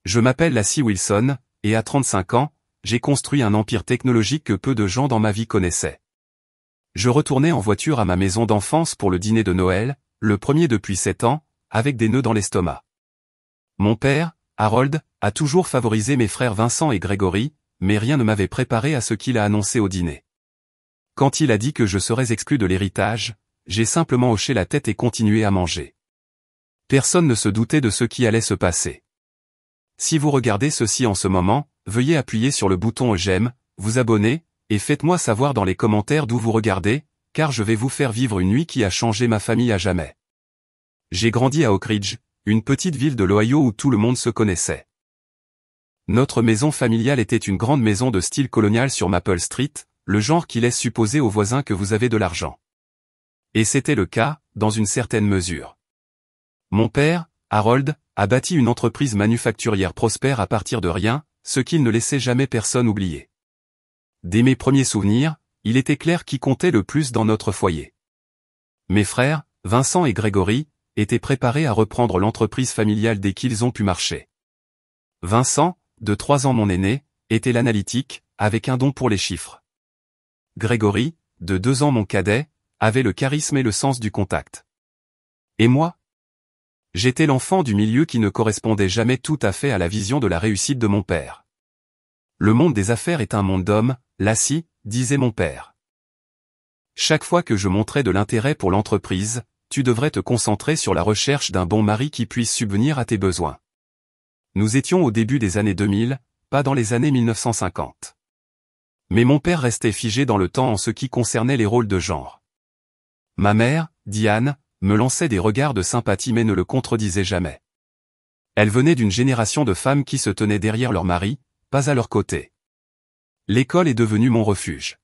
Je m'appelle Lassie Wilson, et à 35 ans, j'ai construit un empire technologique que peu de gens dans ma vie connaissaient. Je retournais en voiture à ma maison d'enfance pour le dîner de Noël, le premier depuis 7 ans, avec des nœuds dans l'estomac. Mon père, Harold, a toujours favorisé mes frères Vincent et Grégory, mais rien ne m'avait préparé à ce qu'il a annoncé au dîner. Quand il a dit que je serais exclu de l'héritage, j'ai simplement hoché la tête et continué à manger. Personne ne se doutait de ce qui allait se passer. Si vous regardez ceci en ce moment, veuillez appuyer sur le bouton j'aime, vous abonner, et faites-moi savoir dans les commentaires d'où vous regardez, car je vais vous faire vivre une nuit qui a changé ma famille à jamais. J'ai grandi à Oak Ridge, une petite ville de l'Ohio où tout le monde se connaissait. Notre maison familiale était une grande maison de style colonial sur Maple Street, le genre qui laisse supposer aux voisins que vous avez de l'argent. Et c'était le cas, dans une certaine mesure. Mon père, Harold, a bâti une entreprise manufacturière prospère à partir de rien, ce qu'il ne laissait jamais personne oublier. Dès mes premiers souvenirs, il était clair qui comptait le plus dans notre foyer. Mes frères, Vincent et Grégory, étaient préparés à reprendre l'entreprise familiale dès qu'ils ont pu marcher. Vincent, de 3 ans mon aîné, était l'analytique, avec un don pour les chiffres. Grégory, de 2 ans mon cadet, avait le charisme et le sens du contact. Et moi? J'étais l'enfant du milieu qui ne correspondait jamais tout à fait à la vision de la réussite de mon père. Le monde des affaires est un monde d'hommes, Lassie, disait mon père. Chaque fois que je montrais de l'intérêt pour l'entreprise, tu devrais te concentrer sur la recherche d'un bon mari qui puisse subvenir à tes besoins. Nous étions au début des années 2000, pas dans les années 1950. Mais mon père restait figé dans le temps en ce qui concernait les rôles de genre. Ma mère, Diane, me lançait des regards de sympathie mais ne le contredisait jamais. Elle venait d'une génération de femmes qui se tenaient derrière leur mari, pas à leur côté. L'école est devenue mon refuge.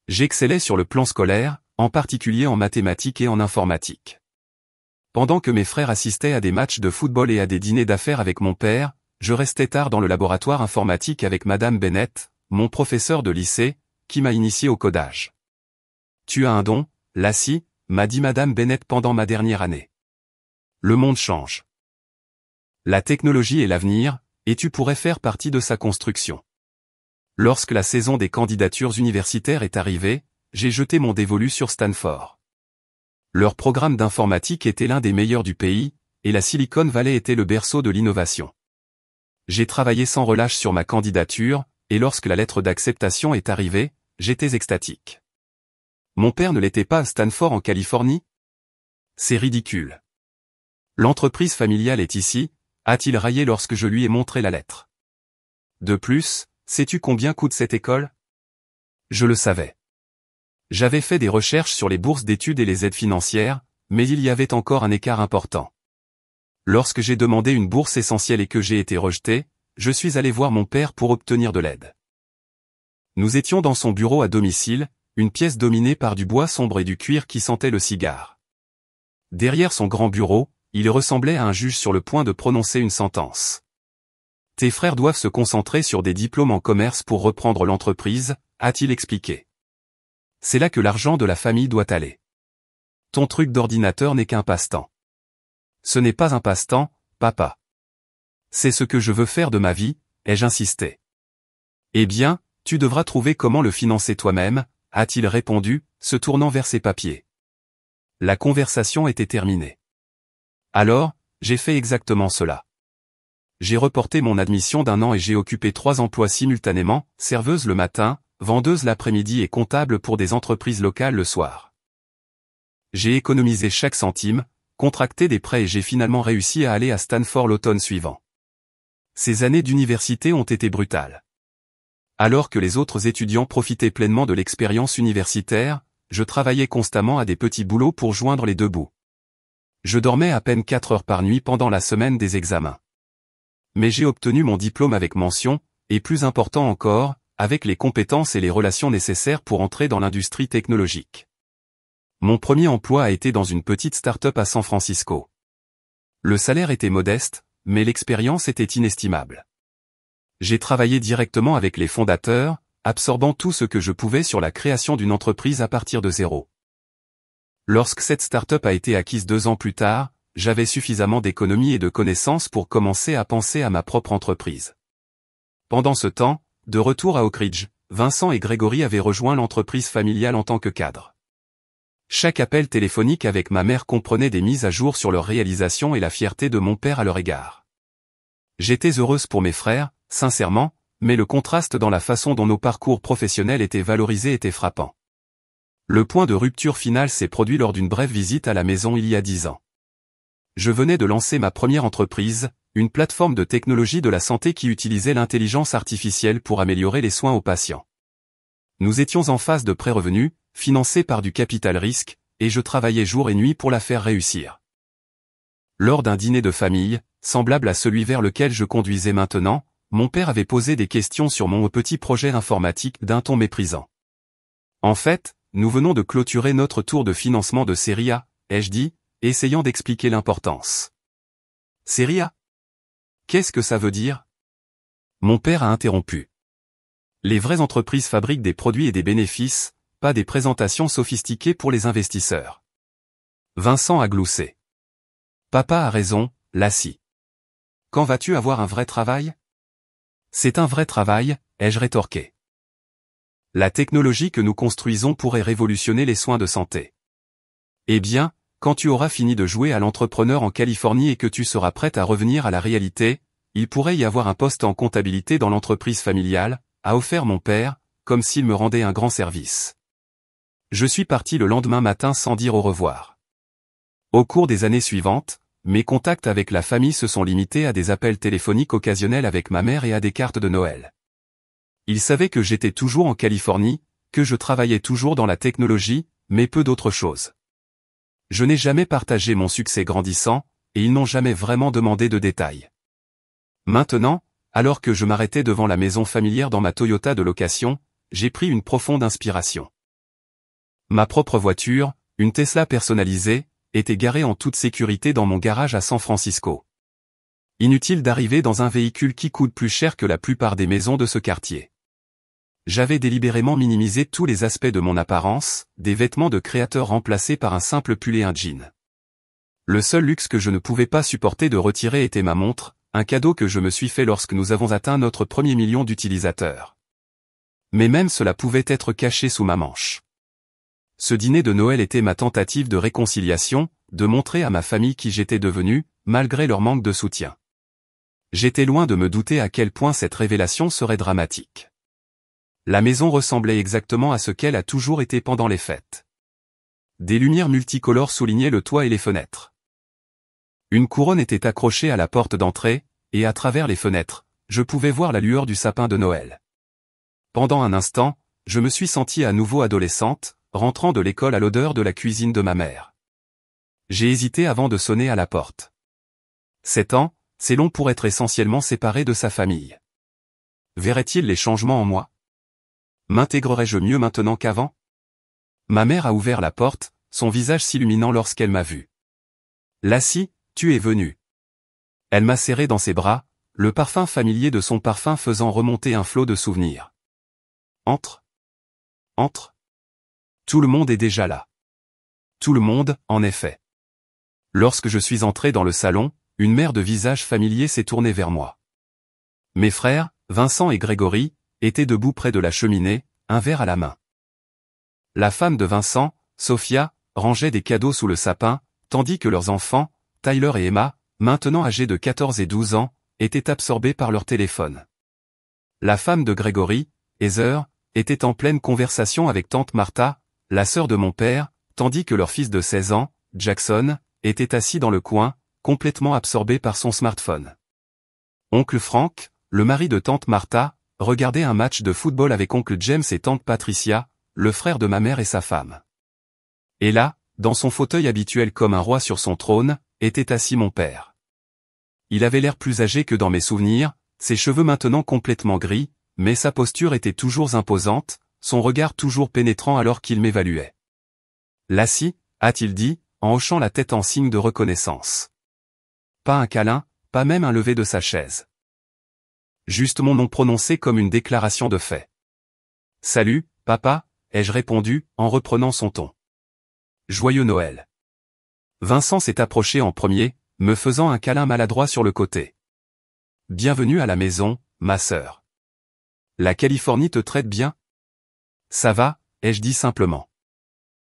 J'excellais sur le plan scolaire, en particulier en mathématiques et en informatique. Pendant que mes frères assistaient à des matchs de football et à des dîners d'affaires avec mon père, je restais tard dans le laboratoire informatique avec Madame Bennett, mon professeur de lycée, qui m'a initié au codage. Tu as un don, Lassie, m'a dit Madame Bennett pendant ma dernière année. Le monde change. La technologie est l'avenir, et tu pourrais faire partie de sa construction. Lorsque la saison des candidatures universitaires est arrivée, j'ai jeté mon dévolu sur Stanford. Leur programme d'informatique était l'un des meilleurs du pays, et la Silicon Valley était le berceau de l'innovation. J'ai travaillé sans relâche sur ma candidature, et lorsque la lettre d'acceptation est arrivée, j'étais extatique. Mon père ne l'était pas à Stanford en Californie? C'est ridicule. L'entreprise familiale est ici, a-t-il raillé lorsque je lui ai montré la lettre. De plus, sais-tu combien coûte cette école? Je le savais. J'avais fait des recherches sur les bourses d'études et les aides financières, mais il y avait encore un écart important. Lorsque j'ai demandé une bourse essentielle et que j'ai été rejeté, je suis allé voir mon père pour obtenir de l'aide. Nous étions dans son bureau à domicile, une pièce dominée par du bois sombre et du cuir qui sentait le cigare. Derrière son grand bureau, il ressemblait à un juge sur le point de prononcer une sentence. Tes frères doivent se concentrer sur des diplômes en commerce pour reprendre l'entreprise, a-t-il expliqué. C'est là que l'argent de la famille doit aller. Ton truc d'ordinateur n'est qu'un passe-temps. Ce n'est pas un passe-temps, papa. C'est ce que je veux faire de ma vie, ai-je insisté. Eh bien, tu devras trouver comment le financer toi-même, a-t-il répondu, se tournant vers ses papiers. La conversation était terminée. Alors, j'ai fait exactement cela. J'ai reporté mon admission d'1 an et j'ai occupé 3 emplois simultanément, serveuse le matin, vendeuse l'après-midi et comptable pour des entreprises locales le soir. J'ai économisé chaque centime, contracté des prêts et j'ai finalement réussi à aller à Stanford l'automne suivant. Ces années d'université ont été brutales. Alors que les autres étudiants profitaient pleinement de l'expérience universitaire, je travaillais constamment à des petits boulots pour joindre les deux bouts. Je dormais à peine 4 heures par nuit pendant la semaine des examens. Mais j'ai obtenu mon diplôme avec mention, et plus important encore, avec les compétences et les relations nécessaires pour entrer dans l'industrie technologique. Mon premier emploi a été dans une petite start-up à San Francisco. Le salaire était modeste, mais l'expérience était inestimable. J'ai travaillé directement avec les fondateurs, absorbant tout ce que je pouvais sur la création d'une entreprise à partir de zéro. Lorsque cette start-up a été acquise 2 ans plus tard, j'avais suffisamment d'économies et de connaissances pour commencer à penser à ma propre entreprise. Pendant ce temps, de retour à Oak Ridge, Vincent et Grégory avaient rejoint l'entreprise familiale en tant que cadre. Chaque appel téléphonique avec ma mère comprenait des mises à jour sur leur réalisation et la fierté de mon père à leur égard. J'étais heureuse pour mes frères, sincèrement, mais le contraste dans la façon dont nos parcours professionnels étaient valorisés était frappant. Le point de rupture final s'est produit lors d'une brève visite à la maison il y a 10 ans. Je venais de lancer ma première entreprise, une plateforme de technologie de la santé qui utilisait l'intelligence artificielle pour améliorer les soins aux patients. Nous étions en phase de pré-revenu, financé par du capital risque, et je travaillais jour et nuit pour la faire réussir. Lors d'un dîner de famille, semblable à celui vers lequel je conduisais maintenant, mon père avait posé des questions sur mon petit projet informatique d'un ton méprisant. En fait, nous venons de clôturer notre tour de financement de série A, ai-je dit, essayant d'expliquer l'importance. Série A? Qu'est-ce que ça veut dire? Mon père a interrompu. Les vraies entreprises fabriquent des produits et des bénéfices, pas des présentations sophistiquées pour les investisseurs. Vincent a gloussé. Papa a raison, Lassie. Quand vas-tu avoir un vrai travail? C'est un vrai travail, ai-je rétorqué. La technologie que nous construisons pourrait révolutionner les soins de santé. Eh bien, quand tu auras fini de jouer à l'entrepreneur en Californie et que tu seras prête à revenir à la réalité, il pourrait y avoir un poste en comptabilité dans l'entreprise familiale, a offert mon père, comme s'il me rendait un grand service. Je suis parti le lendemain matin sans dire au revoir. Au cours des années suivantes, mes contacts avec la famille se sont limités à des appels téléphoniques occasionnels avec ma mère et à des cartes de Noël. Ils savaient que j'étais toujours en Californie, que je travaillais toujours dans la technologie, mais peu d'autre chose. Je n'ai jamais partagé mon succès grandissant, et ils n'ont jamais vraiment demandé de détails. Maintenant, alors que je m'arrêtais devant la maison familière dans ma Toyota de location, j'ai pris une profonde inspiration. Ma propre voiture, une Tesla personnalisée, était garée en toute sécurité dans mon garage à San Francisco. Inutile d'arriver dans un véhicule qui coûte plus cher que la plupart des maisons de ce quartier. J'avais délibérément minimisé tous les aspects de mon apparence, des vêtements de créateur remplacés par un simple pull et un jean. Le seul luxe que je ne pouvais pas supporter de retirer était ma montre, un cadeau que je me suis fait lorsque nous avons atteint notre premier million d'utilisateurs. Mais même cela pouvait être caché sous ma manche. Ce dîner de Noël était ma tentative de réconciliation, de montrer à ma famille qui j'étais devenu, malgré leur manque de soutien. J'étais loin de me douter à quel point cette révélation serait dramatique. La maison ressemblait exactement à ce qu'elle a toujours été pendant les fêtes. Des lumières multicolores soulignaient le toit et les fenêtres. Une couronne était accrochée à la porte d'entrée, et à travers les fenêtres, je pouvais voir la lueur du sapin de Noël. Pendant un instant, je me suis sentie à nouveau adolescente, rentrant de l'école à l'odeur de la cuisine de ma mère. J'ai hésité avant de sonner à la porte. 7 ans, c'est long pour être essentiellement séparé de sa famille. Verrait-il les changements en moi? M'intégrerais-je mieux maintenant qu'avant? Ma mère a ouvert la porte, son visage s'illuminant lorsqu'elle m'a vu. Lassie, tu es venue. Elle m'a serré dans ses bras, le parfum familier de son parfum faisant remonter un flot de souvenirs. Entre. Entre. Tout le monde est déjà là. Tout le monde, en effet. Lorsque je suis entré dans le salon, une mère de visage familier s'est tournée vers moi. Mes frères, Vincent et Grégory, étaient debout près de la cheminée, un verre à la main. La femme de Vincent, Sophia, rangeait des cadeaux sous le sapin, tandis que leurs enfants, Tyler et Emma, maintenant âgés de 14 et 12 ans, étaient absorbés par leur téléphone. La femme de Grégory, Heather, était en pleine conversation avec tante Martha, la sœur de mon père, tandis que leur fils de 16 ans, Jackson, était assis dans le coin, complètement absorbé par son smartphone. Oncle Frank, le mari de tante Martha, regardait un match de football avec oncle James et tante Patricia, le frère de ma mère et sa femme. Et là, dans son fauteuil habituel comme un roi sur son trône, était assis mon père. Il avait l'air plus âgé que dans mes souvenirs, ses cheveux maintenant complètement gris, mais sa posture était toujours imposante, son regard toujours pénétrant alors qu'il m'évaluait. Lassie, a-t-il dit, en hochant la tête en signe de reconnaissance. Pas un câlin, pas même un lever de sa chaise. Juste mon nom prononcé comme une déclaration de fait. Salut, papa, ai-je répondu, en reprenant son ton. Joyeux Noël. Vincent s'est approché en premier, me faisant un câlin maladroit sur le côté. Bienvenue à la maison, ma sœur. La Californie te traite bien? Ça va, ai-je dit simplement.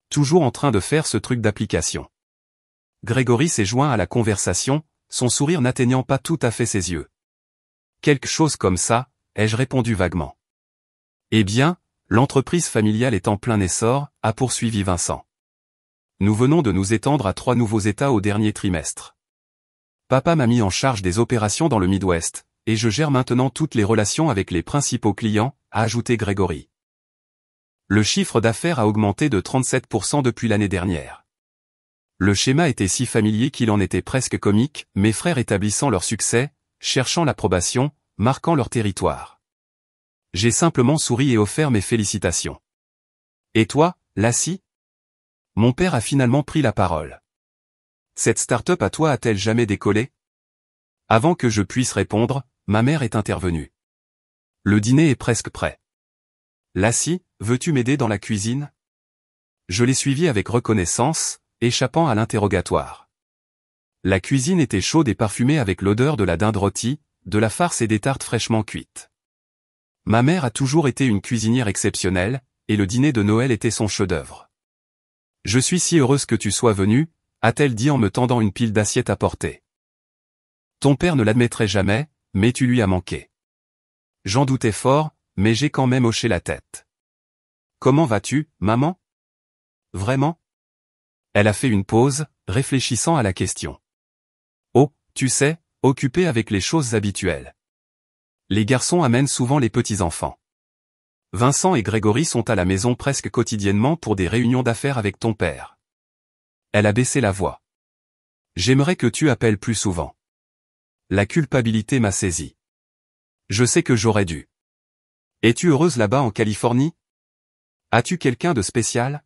Toujours en train de faire ce truc d'application. Grégory s'est joint à la conversation, son sourire n'atteignant pas tout à fait ses yeux. Quelque chose comme ça, ai-je répondu vaguement. Eh bien, l'entreprise familiale est en plein essor, a poursuivi Vincent. Nous venons de nous étendre à 3 nouveaux États au dernier trimestre. Papa m'a mis en charge des opérations dans le Midwest, et je gère maintenant toutes les relations avec les principaux clients, a ajouté Grégory. Le chiffre d'affaires a augmenté de 37% depuis l'année dernière. Le schéma était si familier qu'il en était presque comique, mes frères établissant leur succès, cherchant l'approbation, marquant leur territoire. J'ai simplement souri et offert mes félicitations. Et toi, Lassie? Mon père a finalement pris la parole. Cette start-up à toi a-t-elle jamais décollé? Avant que je puisse répondre, ma mère est intervenue. Le dîner est presque prêt. Lassie, veux-tu m'aider dans la cuisine? Je l'ai suivi avec reconnaissance, échappant à l'interrogatoire. La cuisine était chaude et parfumée avec l'odeur de la dinde rôtie, de la farce et des tartes fraîchement cuites. Ma mère a toujours été une cuisinière exceptionnelle, et le dîner de Noël était son chef-d'œuvre. Je suis si heureuse que tu sois venue, a-t-elle dit en me tendant une pile d'assiettes à porter. Ton père ne l'admettrait jamais, mais tu lui as manqué. J'en doutais fort, mais j'ai quand même hoché la tête. Comment vas-tu, maman? Vraiment? Elle a fait une pause, réfléchissant à la question. Oh, tu sais, occupée avec les choses habituelles. Les garçons amènent souvent les petits-enfants. Vincent et Grégory sont à la maison presque quotidiennement pour des réunions d'affaires avec ton père. Elle a baissé la voix. J'aimerais que tu appelles plus souvent. La culpabilité m'a saisi. Je sais que j'aurais dû. Es-tu heureuse là-bas en Californie? As-tu quelqu'un de spécial?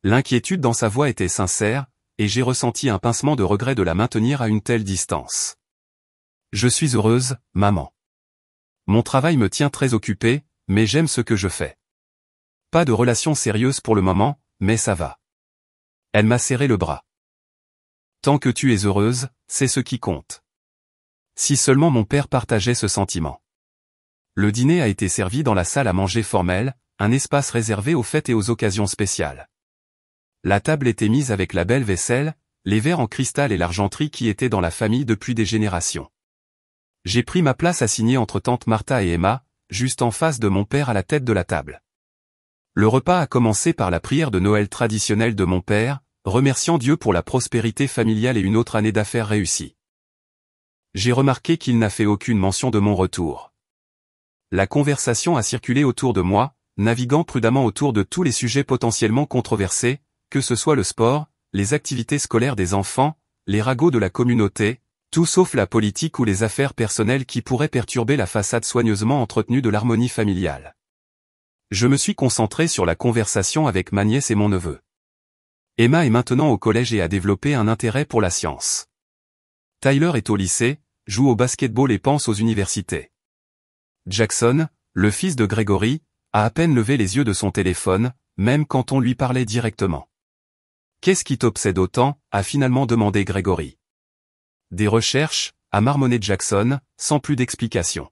L'inquiétude dans sa voix était sincère, et j'ai ressenti un pincement de regret de la maintenir à une telle distance. Je suis heureuse, maman. Mon travail me tient très occupé, mais j'aime ce que je fais. Pas de relation sérieuse pour le moment, mais ça va. Elle m'a serré le bras. Tant que tu es heureuse, c'est ce qui compte. Si seulement mon père partageait ce sentiment. Le dîner a été servi dans la salle à manger formelle, un espace réservé aux fêtes et aux occasions spéciales. La table était mise avec la belle vaisselle, les verres en cristal et l'argenterie qui étaient dans la famille depuis des générations. J'ai pris ma place assignée entre tante Martha et Emma, juste en face de mon père à la tête de la table. Le repas a commencé par la prière de Noël traditionnelle de mon père, remerciant Dieu pour la prospérité familiale et une autre année d'affaires réussie. J'ai remarqué qu'il n'a fait aucune mention de mon retour. La conversation a circulé autour de moi, naviguant prudemment autour de tous les sujets potentiellement controversés, que ce soit le sport, les activités scolaires des enfants, les ragots de la communauté, tout sauf la politique ou les affaires personnelles qui pourraient perturber la façade soigneusement entretenue de l'harmonie familiale. Je me suis concentré sur la conversation avec ma nièce et mon neveu. Emma est maintenant au collège et a développé un intérêt pour la science. Tyler est au lycée, joue au basketball et pense aux universités. Jackson, le fils de Grégory, a à peine levé les yeux de son téléphone, même quand on lui parlait directement. Qu'est-ce qui t'obsède autant, a finalement demandé Grégory. Des recherches, a marmonné Jackson, sans plus d'explication.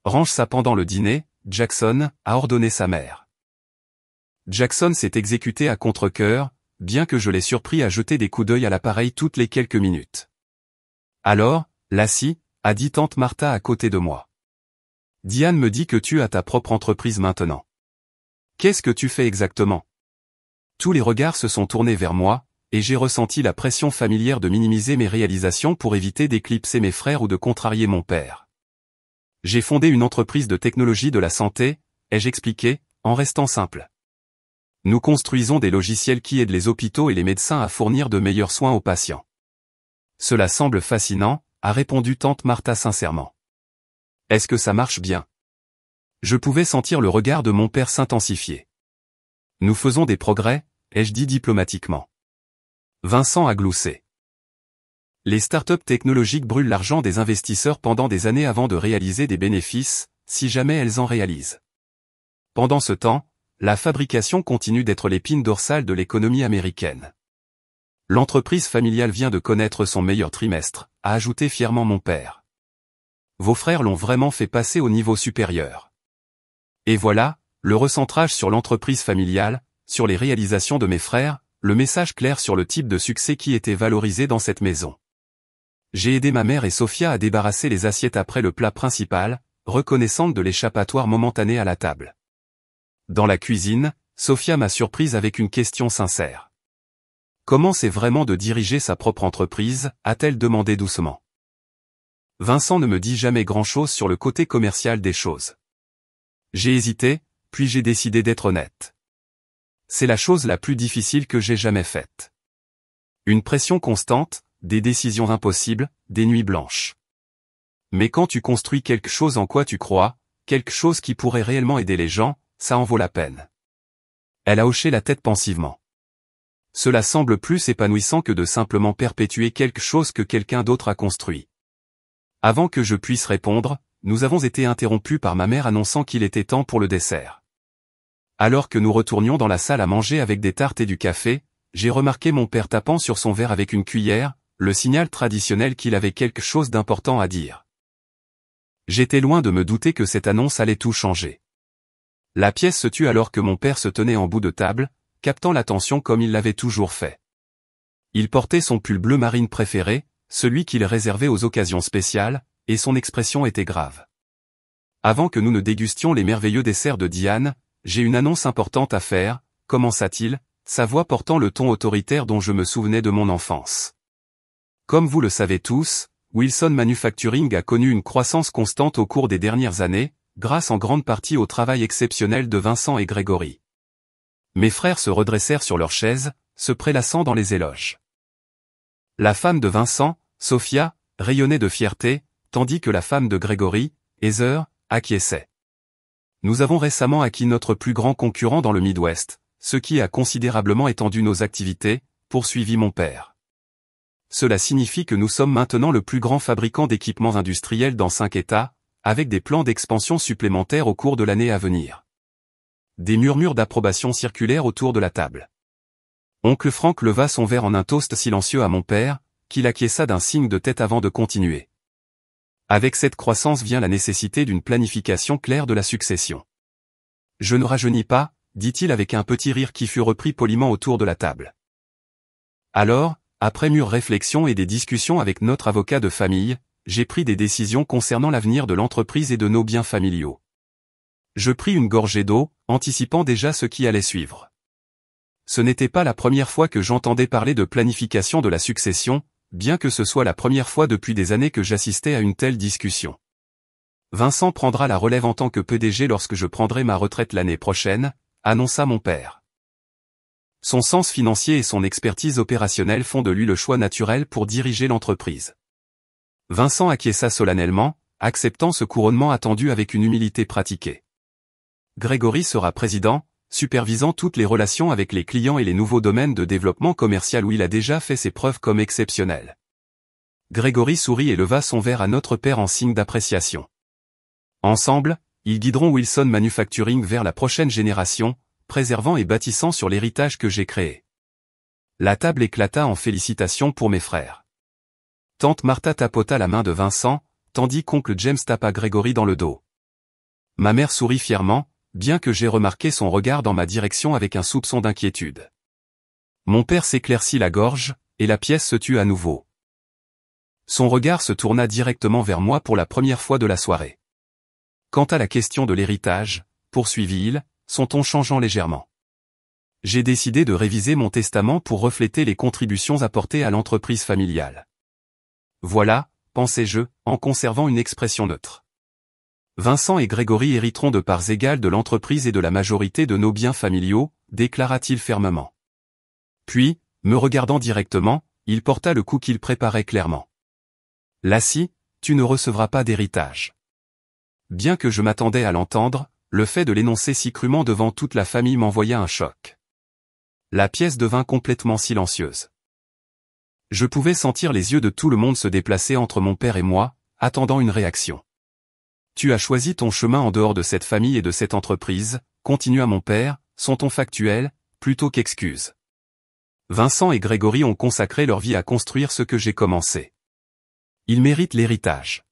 Range ça pendant le dîner, Jackson, a ordonné sa mère. Jackson s'est exécuté à contre-cœur, bien que je l'ai surpris à jeter des coups d'œil à l'appareil toutes les quelques minutes. Alors, Lassie, a dit tante Martha à côté de moi. Diane me dit que tu as ta propre entreprise maintenant. Qu'est-ce que tu fais exactement? Tous les regards se sont tournés vers moi, et j'ai ressenti la pression familière de minimiser mes réalisations pour éviter d'éclipser mes frères ou de contrarier mon père. J'ai fondé une entreprise de technologie de la santé, ai-je expliqué, en restant simple. Nous construisons des logiciels qui aident les hôpitaux et les médecins à fournir de meilleurs soins aux patients. Cela semble fascinant, a répondu tante Martha sincèrement. Est-ce que ça marche bien? Je pouvais sentir le regard de mon père s'intensifier. Nous faisons des progrès, ai-je dit diplomatiquement. Vincent a gloussé. Les startups technologiques brûlent l'argent des investisseurs pendant des années avant de réaliser des bénéfices, si jamais elles en réalisent. Pendant ce temps, la fabrication continue d'être l'épine dorsale de l'économie américaine. L'entreprise familiale vient de connaître son meilleur trimestre, a ajouté fièrement mon père. Vos frères l'ont vraiment fait passer au niveau supérieur. Et voilà, le recentrage sur l'entreprise familiale, sur les réalisations de mes frères, le message clair sur le type de succès qui était valorisé dans cette maison. J'ai aidé ma mère et Sophia à débarrasser les assiettes après le plat principal, reconnaissante de l'échappatoire momentané à la table. Dans la cuisine, Sophia m'a surprise avec une question sincère. Comment c'est vraiment de diriger sa propre entreprise, a-t-elle demandé doucement. Vincent ne me dit jamais grand-chose sur le côté commercial des choses. J'ai hésité, puis j'ai décidé d'être honnête. C'est la chose la plus difficile que j'ai jamais faite. Une pression constante, des décisions impossibles, des nuits blanches. Mais quand tu construis quelque chose en quoi tu crois, quelque chose qui pourrait réellement aider les gens, ça en vaut la peine. Elle a hoché la tête pensivement. Cela semble plus épanouissant que de simplement perpétuer quelque chose que quelqu'un d'autre a construit. Avant que je puisse répondre, nous avons été interrompus par ma mère annonçant qu'il était temps pour le dessert. Alors que nous retournions dans la salle à manger avec des tartes et du café, j'ai remarqué mon père tapant sur son verre avec une cuillère, le signal traditionnel qu'il avait quelque chose d'important à dire. J'étais loin de me douter que cette annonce allait tout changer. La pièce se tut alors que mon père se tenait en bout de table, captant l'attention comme il l'avait toujours fait. Il portait son pull bleu marine préféré, celui qu'il réservait aux occasions spéciales, et son expression était grave. Avant que nous ne dégustions les merveilleux desserts de Diane, j'ai une annonce importante à faire, commença-t-il, sa voix portant le ton autoritaire dont je me souvenais de mon enfance. Comme vous le savez tous, Wilson Manufacturing a connu une croissance constante au cours des dernières années, grâce en grande partie au travail exceptionnel de Vincent et Grégory. Mes frères se redressèrent sur leurs chaises, se prélassant dans les éloges. La femme de Vincent, Sophia, rayonnait de fierté, tandis que la femme de Grégory, Heather, acquiesçait. Nous avons récemment acquis notre plus grand concurrent dans le Midwest, ce qui a considérablement étendu nos activités, poursuivit mon père. Cela signifie que nous sommes maintenant le plus grand fabricant d'équipements industriels dans 5 États, avec des plans d'expansion supplémentaires au cours de l'année à venir. Des murmures d'approbation circulèrent autour de la table. Oncle Frank leva son verre en un toast silencieux à mon père, qui l'acquiesça d'un signe de tête avant de continuer. Avec cette croissance vient la nécessité d'une planification claire de la succession. Je ne rajeunis pas, dit-il avec un petit rire qui fut repris poliment autour de la table. Alors, après mûre réflexion et des discussions avec notre avocat de famille, j'ai pris des décisions concernant l'avenir de l'entreprise et de nos biens familiaux. Je pris une gorgée d'eau, anticipant déjà ce qui allait suivre. Ce n'était pas la première fois que j'entendais parler de planification de la succession, bien que ce soit la première fois depuis des années que j'assistais à une telle discussion. Vincent prendra la relève en tant que PDG lorsque je prendrai ma retraite l'année prochaine, annonça mon père. Son sens financier et son expertise opérationnelle font de lui le choix naturel pour diriger l'entreprise. Vincent acquiesça solennellement, acceptant ce couronnement attendu avec une humilité pratiquée. Grégory sera président, supervisant toutes les relations avec les clients et les nouveaux domaines de développement commercial où il a déjà fait ses preuves comme exceptionnel. Grégory sourit et leva son verre à notre père en signe d'appréciation. Ensemble, ils guideront Wilson Manufacturing vers la prochaine génération, préservant et bâtissant sur l'héritage que j'ai créé. La table éclata en félicitations pour mes frères. Tante Martha tapota la main de Vincent, tandis qu'oncle James tapa Grégory dans le dos. Ma mère sourit fièrement, bien que j'ai remarqué son regard dans ma direction avec un soupçon d'inquiétude. Mon père s'éclaircit la gorge, et la pièce se tut à nouveau. Son regard se tourna directement vers moi pour la première fois de la soirée. Quant à la question de l'héritage, poursuivit-il, son ton changeant légèrement. J'ai décidé de réviser mon testament pour refléter les contributions apportées à l'entreprise familiale. Voilà, pensai-je, en conservant une expression neutre. Vincent et Grégory hériteront de parts égales de l'entreprise et de la majorité de nos biens familiaux, déclara-t-il fermement. Puis, me regardant directement, il porta le coup qu'il préparait clairement. Lassie, tu ne recevras pas d'héritage. Bien que je m'attendais à l'entendre, le fait de l'énoncer si crûment devant toute la famille m'envoya un choc. La pièce devint complètement silencieuse. Je pouvais sentir les yeux de tout le monde se déplacer entre mon père et moi, attendant une réaction. Tu as choisi ton chemin en dehors de cette famille et de cette entreprise, continua mon père, son ton factuel, plutôt qu'excuse. Vincent et Grégory ont consacré leur vie à construire ce que j'ai commencé. Ils méritent l'héritage.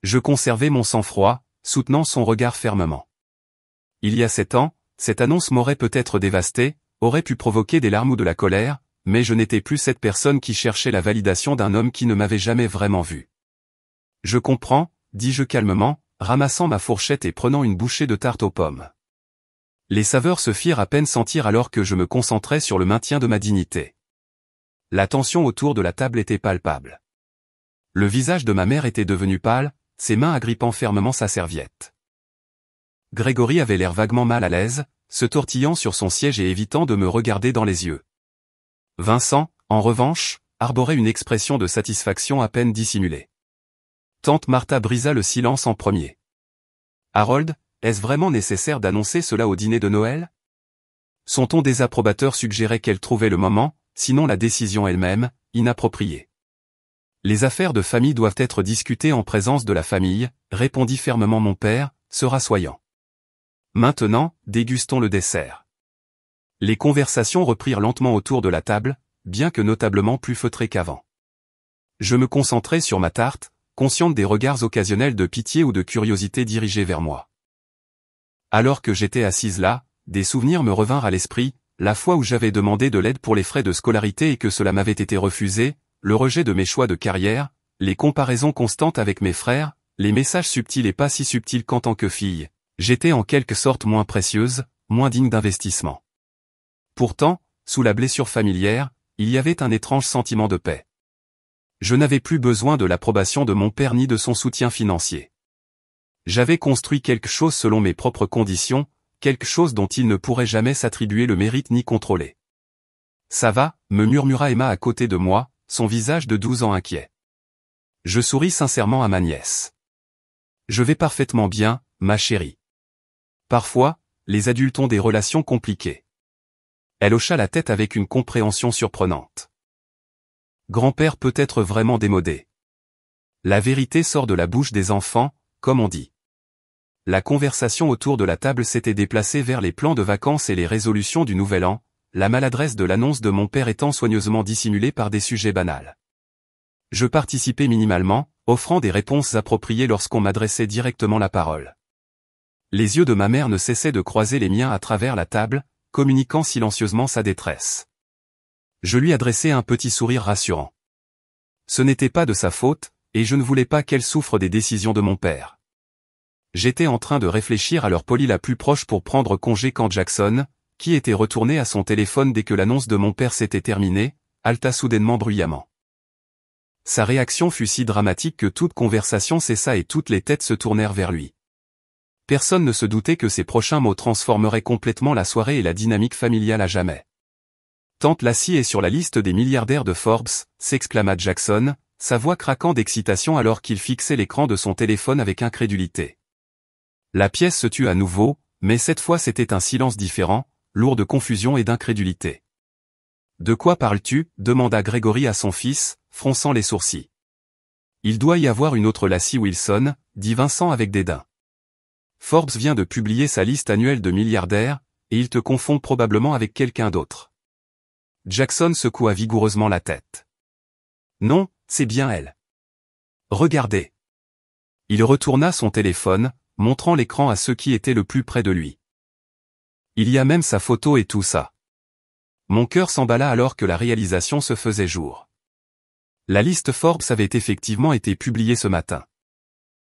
Je conservais mon sang-froid, soutenant son regard fermement. Il y a 7 ans, cette annonce m'aurait peut-être dévasté, aurait pu provoquer des larmes ou de la colère, mais je n'étais plus cette personne qui cherchait la validation d'un homme qui ne m'avait jamais vraiment vu. Je comprends, dis-je calmement, ramassant ma fourchette et prenant une bouchée de tarte aux pommes. Les saveurs se firent à peine sentir alors que je me concentrais sur le maintien de ma dignité. La tension autour de la table était palpable. Le visage de ma mère était devenu pâle, ses mains agrippant fermement sa serviette. Grégory avait l'air vaguement mal à l'aise, se tortillant sur son siège et évitant de me regarder dans les yeux. Vincent, en revanche, arborait une expression de satisfaction à peine dissimulée. Tante Martha brisa le silence en premier. « Harold, est-ce vraiment nécessaire d'annoncer cela au dîner de Noël ?» Son ton désapprobateur suggérait qu'elle trouvait le moment, sinon la décision elle-même, inappropriée. « Les affaires de famille doivent être discutées en présence de la famille, répondit fermement mon père, se rassoyant. Maintenant, dégustons le dessert. Les conversations reprirent lentement autour de la table, bien que notablement plus feutrées qu'avant. Je me concentrais sur ma tarte, consciente des regards occasionnels de pitié ou de curiosité dirigés vers moi. Alors que j'étais assise là, des souvenirs me revinrent à l'esprit, la fois où j'avais demandé de l'aide pour les frais de scolarité et que cela m'avait été refusé, le rejet de mes choix de carrière, les comparaisons constantes avec mes frères, les messages subtils et pas si subtils qu'en tant que fille, j'étais en quelque sorte moins précieuse, moins digne d'investissement. Pourtant, sous la blessure familière, il y avait un étrange sentiment de paix. Je n'avais plus besoin de l'approbation de mon père ni de son soutien financier. J'avais construit quelque chose selon mes propres conditions, quelque chose dont il ne pourrait jamais s'attribuer le mérite ni contrôler. « Ça va » me murmura Emma à côté de moi, son visage de 12 ans inquiet. Je souris sincèrement à ma nièce. « Je vais parfaitement bien, ma chérie. Parfois, les adultes ont des relations compliquées. » Elle hocha la tête avec une compréhension surprenante. Grand-père peut être vraiment démodé. La vérité sort de la bouche des enfants, comme on dit. La conversation autour de la table s'était déplacée vers les plans de vacances et les résolutions du nouvel an, la maladresse de l'annonce de mon père étant soigneusement dissimulée par des sujets banals. Je participais minimalement, offrant des réponses appropriées lorsqu'on m'adressait directement la parole. Les yeux de ma mère ne cessaient de croiser les miens à travers la table, communiquant silencieusement sa détresse. Je lui adressai un petit sourire rassurant. Ce n'était pas de sa faute, et je ne voulais pas qu'elle souffre des décisions de mon père. J'étais en train de réfléchir à l'heure polie la plus proche pour prendre congé quand Jackson, qui était retourné à son téléphone dès que l'annonce de mon père s'était terminée, halta soudainement bruyamment. Sa réaction fut si dramatique que toute conversation cessa et toutes les têtes se tournèrent vers lui. Personne ne se doutait que ces prochains mots transformeraient complètement la soirée et la dynamique familiale à jamais. Tante Lassie est sur la liste des milliardaires de Forbes, s'exclama Jackson, sa voix craquant d'excitation alors qu'il fixait l'écran de son téléphone avec incrédulité. La pièce se tut à nouveau, mais cette fois c'était un silence différent, lourd de confusion et d'incrédulité. « De quoi parles-tu » demanda Grégory à son fils, fronçant les sourcils. « Il doit y avoir une autre Lassie Wilson, dit Vincent avec dédain. Forbes vient de publier sa liste annuelle de milliardaires, et il te confond probablement avec quelqu'un d'autre. » Jackson secoua vigoureusement la tête. « Non, c'est bien elle. Regardez. » Il retourna son téléphone, montrant l'écran à ceux qui étaient le plus près de lui. « Il y a même sa photo et tout ça. » Mon cœur s'emballa alors que la réalisation se faisait jour. La liste Forbes avait effectivement été publiée ce matin.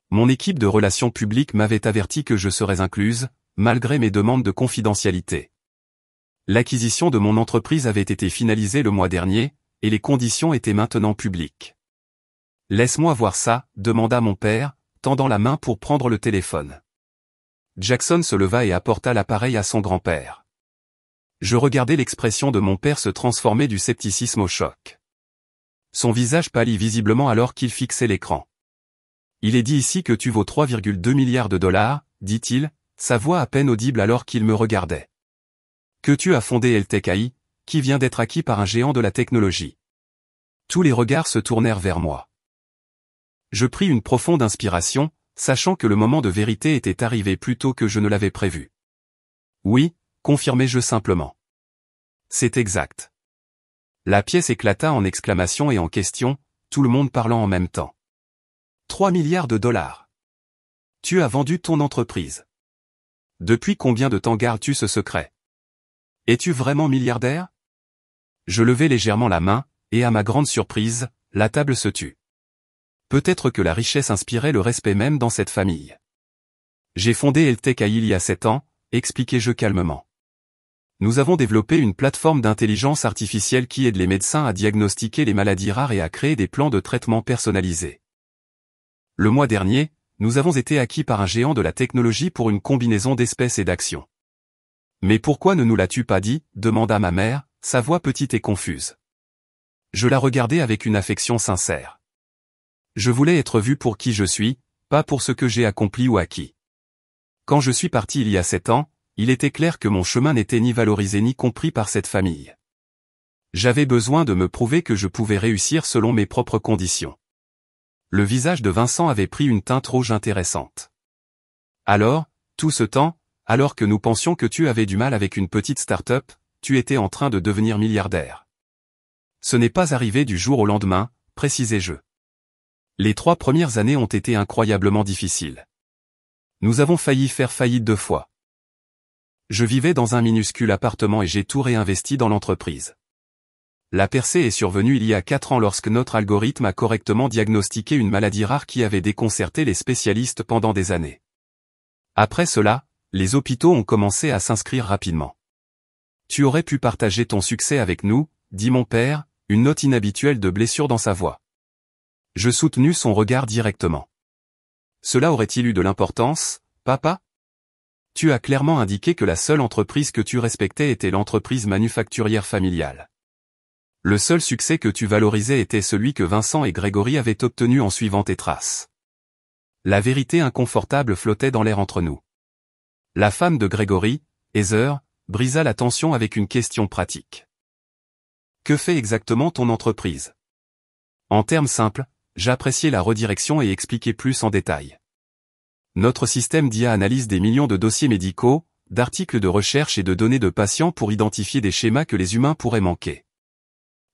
Mon équipe de relations publiques m'avait averti que je serais incluse, malgré mes demandes de confidentialité. L'acquisition de mon entreprise avait été finalisée le mois dernier, et les conditions étaient maintenant publiques. « Laisse-moi voir ça » demanda mon père, tendant la main pour prendre le téléphone. Jackson se leva et apporta l'appareil à son grand-père. Je regardais l'expression de mon père se transformer du scepticisme au choc. Son visage pâlit visiblement alors qu'il fixait l'écran. « Il est dit ici que tu vaux 3,2 milliards de dollars, dit-il, sa voix à peine audible alors qu'il me regardait. Que tu as fondé LTech AI, qui vient d'être acquis par un géant de la technologie. » Tous les regards se tournèrent vers moi. Je pris une profonde inspiration, sachant que le moment de vérité était arrivé plus tôt que je ne l'avais prévu. « Oui » confirmai-je simplement. « C'est exact. La pièce éclata en exclamations et en questions, tout le monde parlant en même temps. 3 milliards de dollars. Tu as vendu ton entreprise. Depuis combien de temps gardes-tu ce secret? Es-tu vraiment milliardaire? Je levai légèrement la main, et à ma grande surprise, la table se tut. Peut-être que la richesse inspirait le respect même dans cette famille. J'ai fondé Eltech AI il y a 7 ans, expliquai-je calmement. Nous avons développé une plateforme d'intelligence artificielle qui aide les médecins à diagnostiquer les maladies rares et à créer des plans de traitement personnalisés. Le mois dernier, nous avons été acquis par un géant de la technologie pour une combinaison d'espèces et d'actions. Mais pourquoi ne nous l'as-tu pas dit? Demanda ma mère, sa voix petite et confuse. Je la regardai avec une affection sincère. Je voulais être vu pour qui je suis, pas pour ce que j'ai accompli ou acquis. Quand je suis parti il y a 7 ans, il était clair que mon chemin n'était ni valorisé ni compris par cette famille. J'avais besoin de me prouver que je pouvais réussir selon mes propres conditions. Le visage de Vincent avait pris une teinte rouge intéressante. Alors, tout ce temps, alors que nous pensions que tu avais du mal avec une petite start-up, tu étais en train de devenir milliardaire. Ce n'est pas arrivé du jour au lendemain, précisai-je. Les 3 premières années ont été incroyablement difficiles. Nous avons failli faire faillite 2 fois. Je vivais dans un minuscule appartement et j'ai tout réinvesti dans l'entreprise. La percée est survenue il y a 4 ans lorsque notre algorithme a correctement diagnostiqué une maladie rare qui avait déconcerté les spécialistes pendant des années. Après cela, les hôpitaux ont commencé à s'inscrire rapidement. Tu aurais pu partager ton succès avec nous, dit mon père, une note inhabituelle de blessure dans sa voix. Je soutenus son regard directement. Cela aurait-il eu de l'importance, papa? Tu as clairement indiqué que la seule entreprise que tu respectais était l'entreprise manufacturière familiale. Le seul succès que tu valorisais était celui que Vincent et Grégory avaient obtenu en suivant tes traces. La vérité inconfortable flottait dans l'air entre nous. La femme de Grégory, Heather, brisa la tension avec une question pratique. Que fait exactement ton entreprise? En termes simples, j'appréciais la redirection et expliquai plus en détail. Notre système d'IA analyse des millions de dossiers médicaux, d'articles de recherche et de données de patients pour identifier des schémas que les humains pourraient manquer.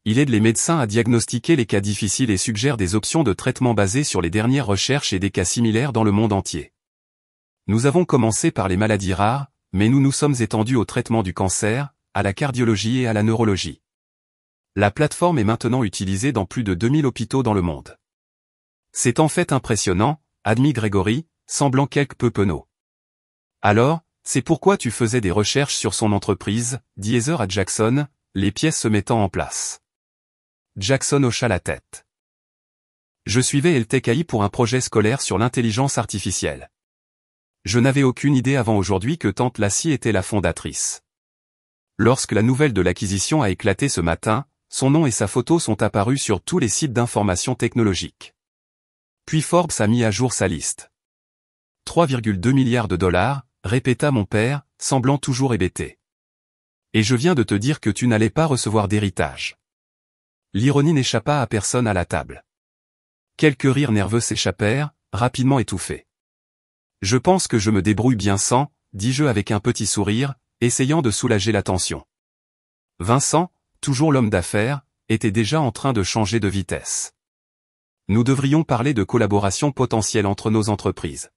Il aide les médecins à diagnostiquer les cas difficiles et suggère des options de traitement basées sur les dernières recherches et des cas similaires dans le monde entier. Nous avons commencé par les maladies rares, mais nous nous sommes étendus au traitement du cancer, à la cardiologie et à la neurologie. La plateforme est maintenant utilisée dans plus de 2000 hôpitaux dans le monde. C'est en fait impressionnant, admit Grégory, semblant quelque peu penaud. Alors, c'est pourquoi tu faisais des recherches sur son entreprise, dit Heather à Jackson, les pièces se mettant en place. Jackson hocha la tête. Je suivais Eltech AI pour un projet scolaire sur l'intelligence artificielle. Je n'avais aucune idée avant aujourd'hui que tante Lassie était la fondatrice. Lorsque la nouvelle de l'acquisition a éclaté ce matin, son nom et sa photo sont apparus sur tous les sites d'information technologique. Puis Forbes a mis à jour sa liste. 3,2 milliards de dollars, répéta mon père, semblant toujours hébété. Et je viens de te dire que tu n'allais pas recevoir d'héritage. L'ironie n'échappa à personne à la table. Quelques rires nerveux s'échappèrent, rapidement étouffés. Je pense que je me débrouille bien sans, dis-je avec un petit sourire, essayant de soulager la tension. Vincent, toujours l'homme d'affaires, était déjà en train de changer de vitesse. Nous devrions parler de collaboration potentielle entre nos entreprises.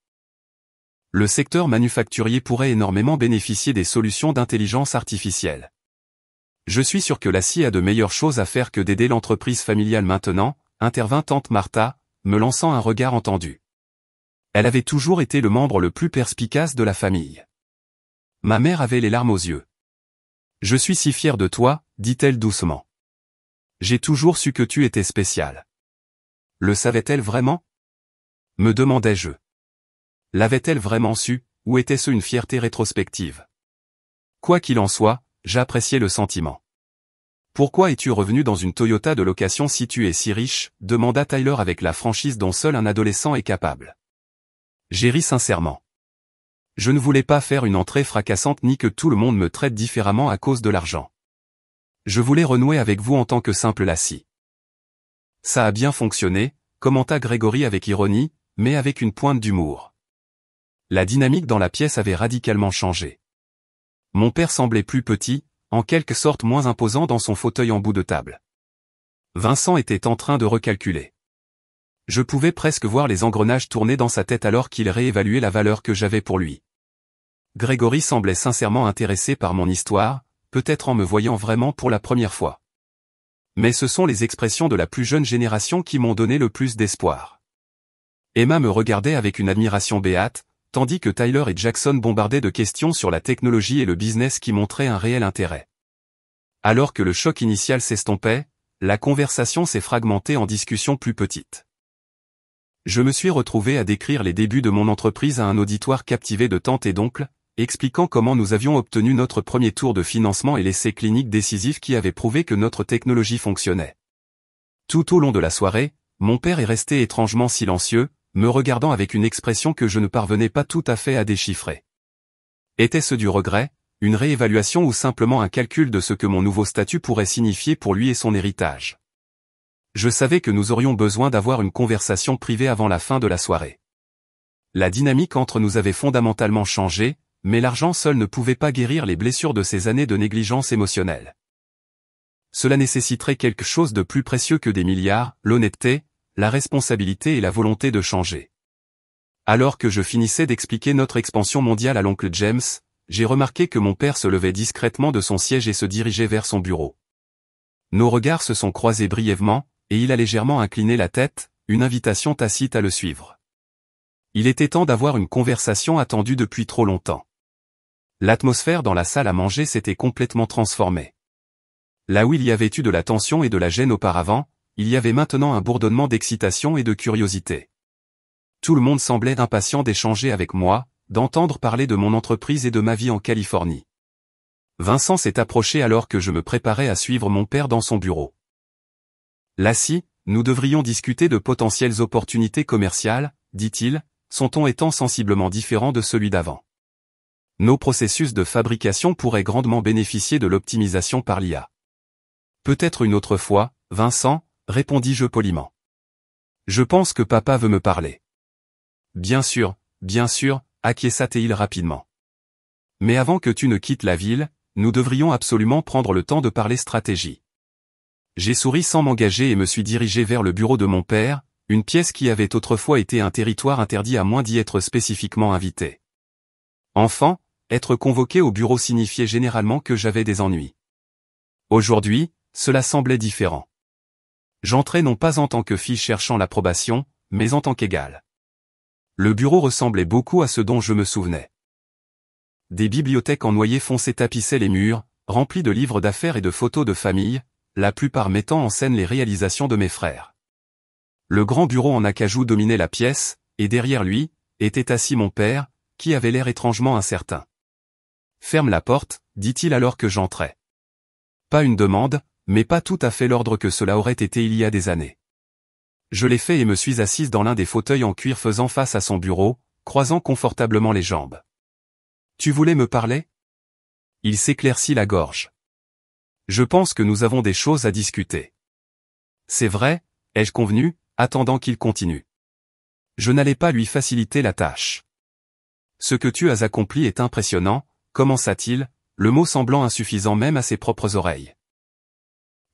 Le secteur manufacturier pourrait énormément bénéficier des solutions d'intelligence artificielle. Je suis sûr que Lassie a de meilleures choses à faire que d'aider l'entreprise familiale maintenant, intervint tante Martha, me lançant un regard entendu. Elle avait toujours été le membre le plus perspicace de la famille. Ma mère avait les larmes aux yeux. Je suis si fière de toi, dit-elle doucement. J'ai toujours su que tu étais spécial. Le savait-elle vraiment? Me demandai-je. L'avait-elle vraiment su, ou était-ce une fierté rétrospective? Quoi qu'il en soit, j'appréciais le sentiment. Pourquoi es-tu revenu dans une Toyota de location si tu es si riche? Demanda Tyler avec la franchise dont seul un adolescent est capable. J'ai ri sincèrement. Je ne voulais pas faire une entrée fracassante ni que tout le monde me traite différemment à cause de l'argent. Je voulais renouer avec vous en tant que simple Lassie. Ça a bien fonctionné, commenta Grégory avec ironie, mais avec une pointe d'humour. La dynamique dans la pièce avait radicalement changé. Mon père semblait plus petit, en quelque sorte moins imposant dans son fauteuil en bout de table. Vincent était en train de recalculer. Je pouvais presque voir les engrenages tourner dans sa tête alors qu'il réévaluait la valeur que j'avais pour lui. Grégory semblait sincèrement intéressé par mon histoire, peut-être en me voyant vraiment pour la première fois. Mais ce sont les expressions de la plus jeune génération qui m'ont donné le plus d'espoir. Emma me regardait avec une admiration béate, tandis que Tyler et Jackson bombardaient de questions sur la technologie et le business qui montraient un réel intérêt. Alors que le choc initial s'estompait, la conversation s'est fragmentée en discussions plus petites. Je me suis retrouvé à décrire les débuts de mon entreprise à un auditoire captivé de tantes et d'oncles, expliquant comment nous avions obtenu notre premier tour de financement et l'essai clinique décisif qui avait prouvé que notre technologie fonctionnait. Tout au long de la soirée, mon père est resté étrangement silencieux, me regardant avec une expression que je ne parvenais pas tout à fait à déchiffrer. Était-ce du regret, une réévaluation ou simplement un calcul de ce que mon nouveau statut pourrait signifier pour lui et son héritage? Je savais que nous aurions besoin d'avoir une conversation privée avant la fin de la soirée. La dynamique entre nous avait fondamentalement changé, mais l'argent seul ne pouvait pas guérir les blessures de ces années de négligence émotionnelle. Cela nécessiterait quelque chose de plus précieux que des milliards, l'honnêteté, la responsabilité et la volonté de changer. Alors que je finissais d'expliquer notre expansion mondiale à l'oncle James, j'ai remarqué que mon père se levait discrètement de son siège et se dirigeait vers son bureau. Nos regards se sont croisés brièvement, et il a légèrement incliné la tête, une invitation tacite à le suivre. Il était temps d'avoir une conversation attendue depuis trop longtemps. L'atmosphère dans la salle à manger s'était complètement transformée. Là où il y avait eu de la tension et de la gêne auparavant, il y avait maintenant un bourdonnement d'excitation et de curiosité. Tout le monde semblait impatient d'échanger avec moi, d'entendre parler de mon entreprise et de ma vie en Californie. Vincent s'est approché alors que je me préparais à suivre mon père dans son bureau. Lassie, nous devrions discuter de potentielles opportunités commerciales, dit-il, son ton étant sensiblement différent de celui d'avant. Nos processus de fabrication pourraient grandement bénéficier de l'optimisation par l'IA. Peut-être une autre fois, Vincent, répondis-je poliment. Je pense que papa veut me parler. Bien sûr, acquiesça-t-il rapidement. Mais avant que tu ne quittes la ville, nous devrions absolument prendre le temps de parler stratégie. J'ai souri sans m'engager et me suis dirigé vers le bureau de mon père, une pièce qui avait autrefois été un territoire interdit à moins d'y être spécifiquement invité. Enfant, être convoqué au bureau signifiait généralement que j'avais des ennuis. Aujourd'hui, cela semblait différent. J'entrais non pas en tant que fille cherchant l'approbation, mais en tant qu'égal. Le bureau ressemblait beaucoup à ce dont je me souvenais. Des bibliothèques en noyer foncé tapissaient les murs, remplis de livres d'affaires et de photos de famille, la plupart mettant en scène les réalisations de mes frères. Le grand bureau en acajou dominait la pièce, et derrière lui, était assis mon père, qui avait l'air étrangement incertain. « Ferme la porte », dit-il alors que j'entrais. Pas une demande, mais pas tout à fait l'ordre que cela aurait été il y a des années. Je l'ai fait et me suis assise dans l'un des fauteuils en cuir faisant face à son bureau, croisant confortablement les jambes. « Tu voulais me parler ?» Il s'éclaircit la gorge. « Je pense que nous avons des choses à discuter. »« C'est vrai, ai-je convenu, attendant qu'il continue. Je n'allais pas lui faciliter la tâche. « Ce que tu as accompli est impressionnant », commença-t-il, le mot semblant insuffisant même à ses propres oreilles.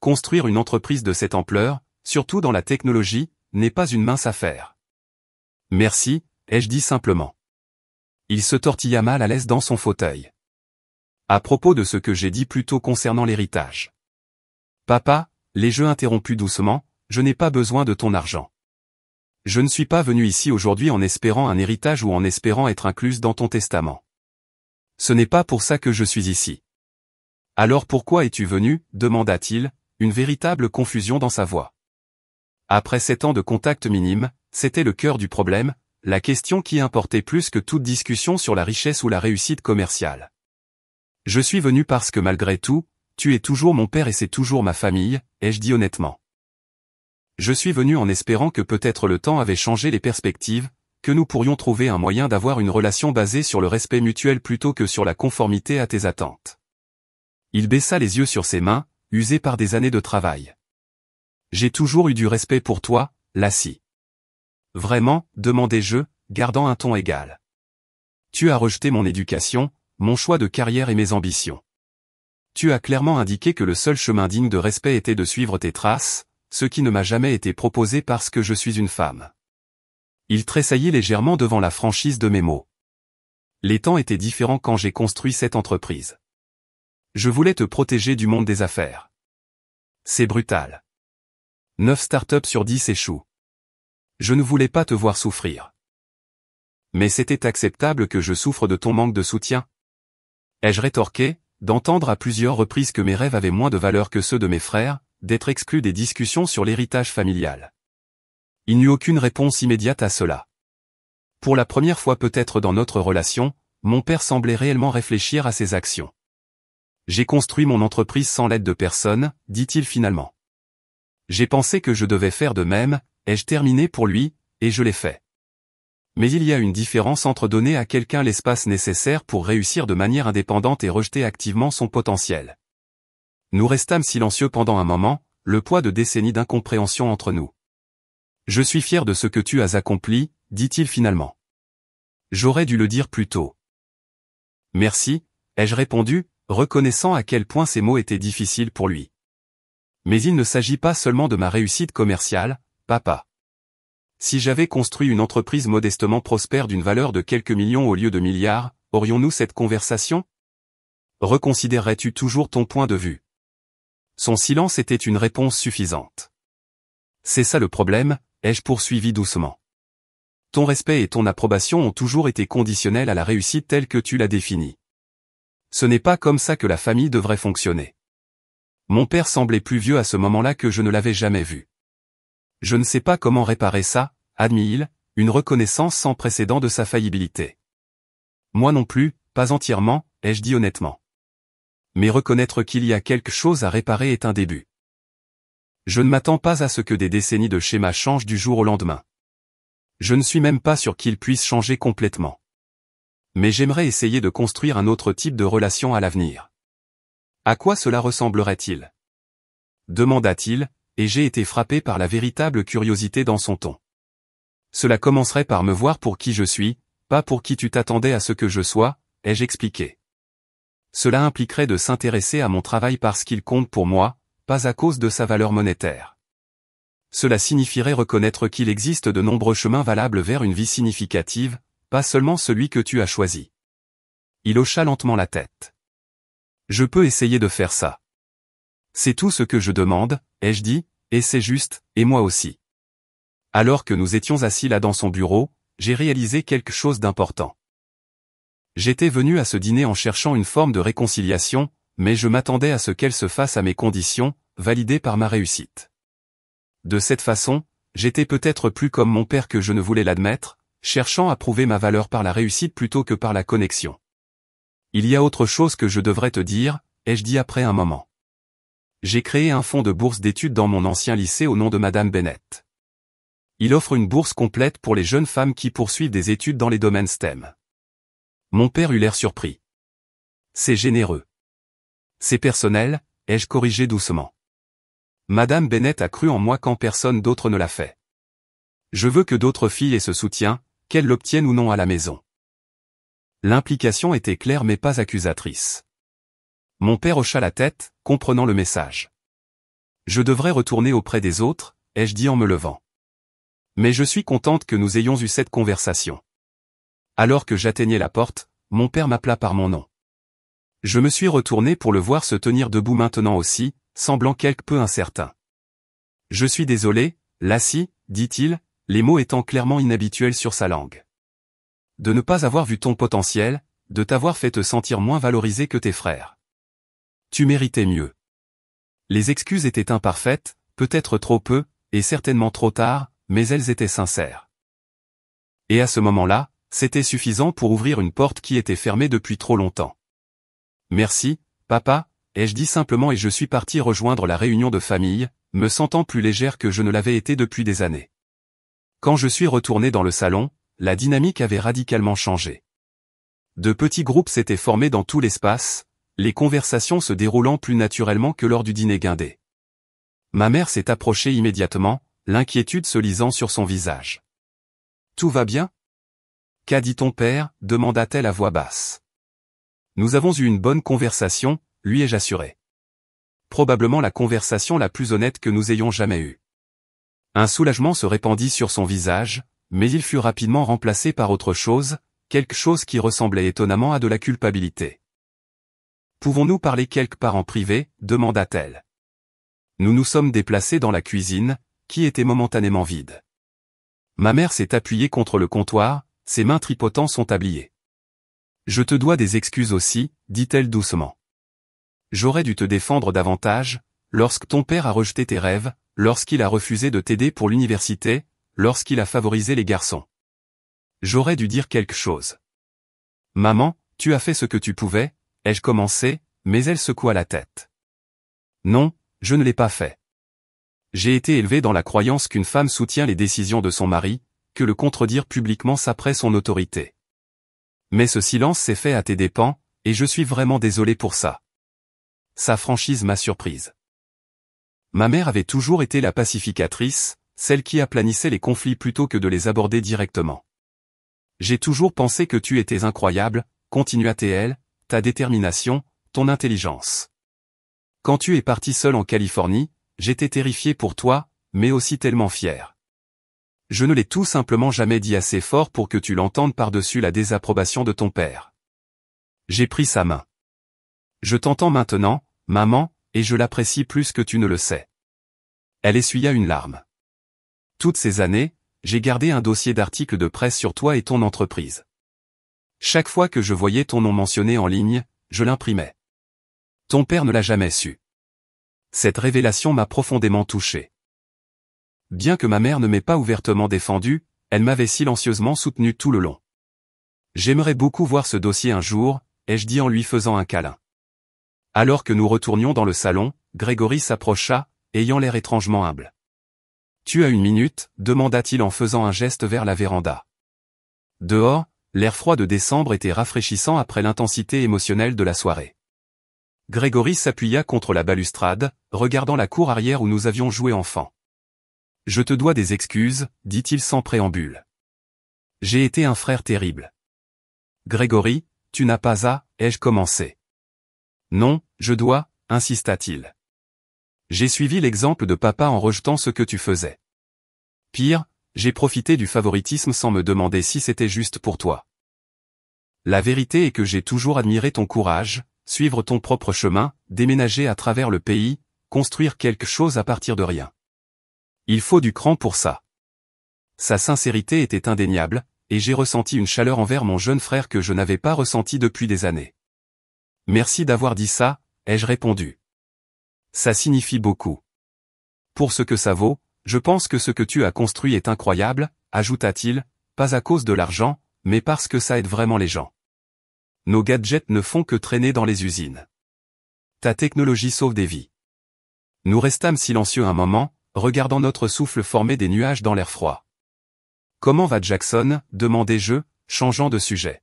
Construire une entreprise de cette ampleur, surtout dans la technologie, n'est pas une mince affaire. Merci, ai-je dit simplement. Il se tortilla mal à l'aise dans son fauteuil. À propos de ce que j'ai dit plus tôt concernant l'héritage. Papa, l'ai-je interrompu doucement, je n'ai pas besoin de ton argent. Je ne suis pas venu ici aujourd'hui en espérant un héritage ou en espérant être incluse dans ton testament. Ce n'est pas pour ça que je suis ici. Alors pourquoi es-tu venu, demanda-t-il, une véritable confusion dans sa voix. Après 7 ans de contact minime, c'était le cœur du problème, la question qui importait plus que toute discussion sur la richesse ou la réussite commerciale. Je suis venu parce que malgré tout, tu es toujours mon père et c'est toujours ma famille, ai-je dit honnêtement. Je suis venu en espérant que peut-être le temps avait changé les perspectives, que nous pourrions trouver un moyen d'avoir une relation basée sur le respect mutuel plutôt que sur la conformité à tes attentes. Il baissa les yeux sur ses mains, usées par des années de travail. J'ai toujours eu du respect pour toi, Lassie. Vraiment, demandai-je, gardant un ton égal. Tu as rejeté mon éducation, mon choix de carrière et mes ambitions. Tu as clairement indiqué que le seul chemin digne de respect était de suivre tes traces, ce qui ne m'a jamais été proposé parce que je suis une femme. Il tressaillit légèrement devant la franchise de mes mots. Les temps étaient différents quand j'ai construit cette entreprise. Je voulais te protéger du monde des affaires. C'est brutal. 9 startups sur 10 échouent. Je ne voulais pas te voir souffrir. Mais c'était acceptable que je souffre de ton manque de soutien? Ai-je rétorqué, d'entendre à plusieurs reprises que mes rêves avaient moins de valeur que ceux de mes frères, d'être exclu des discussions sur l'héritage familial. Il n'y eut aucune réponse immédiate à cela. Pour la première fois peut-être dans notre relation, mon père semblait réellement réfléchir à ses actions. J'ai construit mon entreprise sans l'aide de personne, dit-il finalement. J'ai pensé que je devais faire de même, ai-je terminé pour lui, et je l'ai fait. Mais il y a une différence entre donner à quelqu'un l'espace nécessaire pour réussir de manière indépendante et rejeter activement son potentiel. Nous restâmes silencieux pendant un moment, le poids de décennies d'incompréhension entre nous. Je suis fier de ce que tu as accompli, dit-il finalement. J'aurais dû le dire plus tôt. Merci, ai-je répondu, reconnaissant à quel point ces mots étaient difficiles pour lui. Mais il ne s'agit pas seulement de ma réussite commerciale, papa. Si j'avais construit une entreprise modestement prospère d'une valeur de quelques millions au lieu de milliards, aurions-nous cette conversation? Reconsidérerais-tu toujours ton point de vue? Son silence était une réponse suffisante. C'est ça le problème, ai-je poursuivi doucement. Ton respect et ton approbation ont toujours été conditionnels à la réussite telle que tu l'as définie. Ce n'est pas comme ça que la famille devrait fonctionner. Mon père semblait plus vieux à ce moment-là que je ne l'avais jamais vu. Je ne sais pas comment réparer ça, admit-il, une reconnaissance sans précédent de sa faillibilité. Moi non plus, pas entièrement, ai-je dit honnêtement. Mais reconnaître qu'il y a quelque chose à réparer est un début. Je ne m'attends pas à ce que des décennies de schémas changent du jour au lendemain. Je ne suis même pas sûr qu'ils puissent changer complètement. Mais j'aimerais essayer de construire un autre type de relation à l'avenir. À quoi cela ressemblerait-il? Demanda-t-il, et j'ai été frappé par la véritable curiosité dans son ton. Cela commencerait par me voir pour qui je suis, pas pour qui tu t'attendais à ce que je sois, ai-je expliqué. Cela impliquerait de s'intéresser à mon travail parce qu'il compte pour moi, pas à cause de sa valeur monétaire. Cela signifierait reconnaître qu'il existe de nombreux chemins valables vers une vie significative, pas seulement celui que tu as choisi. Il hocha lentement la tête. Je peux essayer de faire ça. C'est tout ce que je demande, ai-je dit, et c'est juste, et moi aussi. Alors que nous étions assis là dans son bureau, j'ai réalisé quelque chose d'important. J'étais venu à ce dîner en cherchant une forme de réconciliation, mais je m'attendais à ce qu'elle se fasse à mes conditions, validées par ma réussite. De cette façon, j'étais peut-être plus comme mon père que je ne voulais l'admettre, cherchant à prouver ma valeur par la réussite plutôt que par la connexion. Il y a autre chose que je devrais te dire, ai-je dit après un moment. J'ai créé un fonds de bourse d'études dans mon ancien lycée au nom de Madame Bennett. Il offre une bourse complète pour les jeunes femmes qui poursuivent des études dans les domaines STEM. Mon père eut l'air surpris. C'est généreux. C'est personnel, ai-je corrigé doucement. Madame Bennett a cru en moi quand personne d'autre ne l'a fait. Je veux que d'autres filles aient ce soutien, qu'elles l'obtiennent ou non à la maison. L'implication était claire mais pas accusatrice. Mon père hocha la tête, comprenant le message. Je devrais retourner auprès des autres, ai-je dit en me levant. Mais je suis contente que nous ayons eu cette conversation. Alors que j'atteignais la porte, mon père m'appela par mon nom. Je me suis retourné pour le voir se tenir debout maintenant aussi, semblant quelque peu incertain. Je suis désolé, Lassie, dit-il, les mots étant clairement inhabituels sur sa langue. De ne pas avoir vu ton potentiel, de t'avoir fait te sentir moins valorisé que tes frères. Tu méritais mieux. Les excuses étaient imparfaites, peut-être trop peu, et certainement trop tard, mais elles étaient sincères. Et à ce moment-là, c'était suffisant pour ouvrir une porte qui était fermée depuis trop longtemps. Merci, papa, ai-je dit simplement et je suis parti rejoindre la réunion de famille, me sentant plus légère que je ne l'avais été depuis des années. Quand je suis retourné dans le salon, la dynamique avait radicalement changé. De petits groupes s'étaient formés dans tout l'espace, les conversations se déroulant plus naturellement que lors du dîner guindé. Ma mère s'est approchée immédiatement, l'inquiétude se lisant sur son visage. « Tout va bien ? » « Qu'a dit ton père ?» demanda-t-elle à voix basse. « Nous avons eu une bonne conversation, lui ai-je assuré. Probablement la conversation la plus honnête que nous ayons jamais eue. Un soulagement se répandit sur son visage, mais il fut rapidement remplacé par autre chose, quelque chose qui ressemblait étonnamment à de la culpabilité. « Pouvons-nous parler quelque part en privé ?» demanda-t-elle. Nous nous sommes déplacés dans la cuisine, qui était momentanément vide. Ma mère s'est appuyée contre le comptoir, ses mains tripotants son tablier. « Je te dois des excuses aussi, dit-elle doucement. J'aurais dû te défendre davantage, lorsque ton père a rejeté tes rêves, lorsqu'il a refusé de t'aider pour l'université, lorsqu'il a favorisé les garçons. J'aurais dû dire quelque chose. Maman, tu as fait ce que tu pouvais, ai-je commencé, mais elle secoua la tête. Non, je ne l'ai pas fait. J'ai été élevé dans la croyance qu'une femme soutient les décisions de son mari, que le contredire publiquement saperait son autorité. Mais ce silence s'est fait à tes dépens, et je suis vraiment désolé pour ça. Sa franchise m'a surprise. Ma mère avait toujours été la pacificatrice, celle qui aplanissait les conflits plutôt que de les aborder directement. J'ai toujours pensé que tu étais incroyable, continua-t-elle, ta détermination, ton intelligence. Quand tu es parti seul en Californie, j'étais terrifié pour toi, mais aussi tellement fier. Je ne l'ai tout simplement jamais dit assez fort pour que tu l'entendes par-dessus la désapprobation de ton père. J'ai pris sa main. Je t'entends maintenant, maman, et je l'apprécie plus que tu ne le sais. Elle essuya une larme. Toutes ces années, j'ai gardé un dossier d'articles de presse sur toi et ton entreprise. Chaque fois que je voyais ton nom mentionné en ligne, je l'imprimais. Ton père ne l'a jamais su. Cette révélation m'a profondément touché. Bien que ma mère ne m'ait pas ouvertement défendu, elle m'avait silencieusement soutenu tout le long. J'aimerais beaucoup voir ce dossier un jour, ai-je dit en lui faisant un câlin. Alors que nous retournions dans le salon, Grégory s'approcha, ayant l'air étrangement humble. « Tu as une minute ?» demanda-t-il en faisant un geste vers la véranda. Dehors, l'air froid de décembre était rafraîchissant après l'intensité émotionnelle de la soirée. Grégory s'appuya contre la balustrade, regardant la cour arrière où nous avions joué enfant. « Je te dois des excuses, dit-il sans préambule. J'ai été un frère terrible. Grégory, tu n'as pas à, ai-je commencé. Non, je dois, insista-t-il. J'ai suivi l'exemple de papa en rejetant ce que tu faisais. Pire, j'ai profité du favoritisme sans me demander si c'était juste pour toi. La vérité est que j'ai toujours admiré ton courage, suivre ton propre chemin, déménager à travers le pays, construire quelque chose à partir de rien. Il faut du cran pour ça. Sa sincérité était indéniable, et j'ai ressenti une chaleur envers mon jeune frère que je n'avais pas ressentie depuis des années. Merci d'avoir dit ça, ai-je répondu. Ça signifie beaucoup. Pour ce que ça vaut, je pense que ce que tu as construit est incroyable, ajouta-t-il, pas à cause de l'argent, mais parce que ça aide vraiment les gens. Nos gadgets ne font que traîner dans les usines. Ta technologie sauve des vies. Nous restâmes silencieux un moment, regardant notre souffle former des nuages dans l'air froid. Comment va Jackson ? demandai-je, changeant de sujet.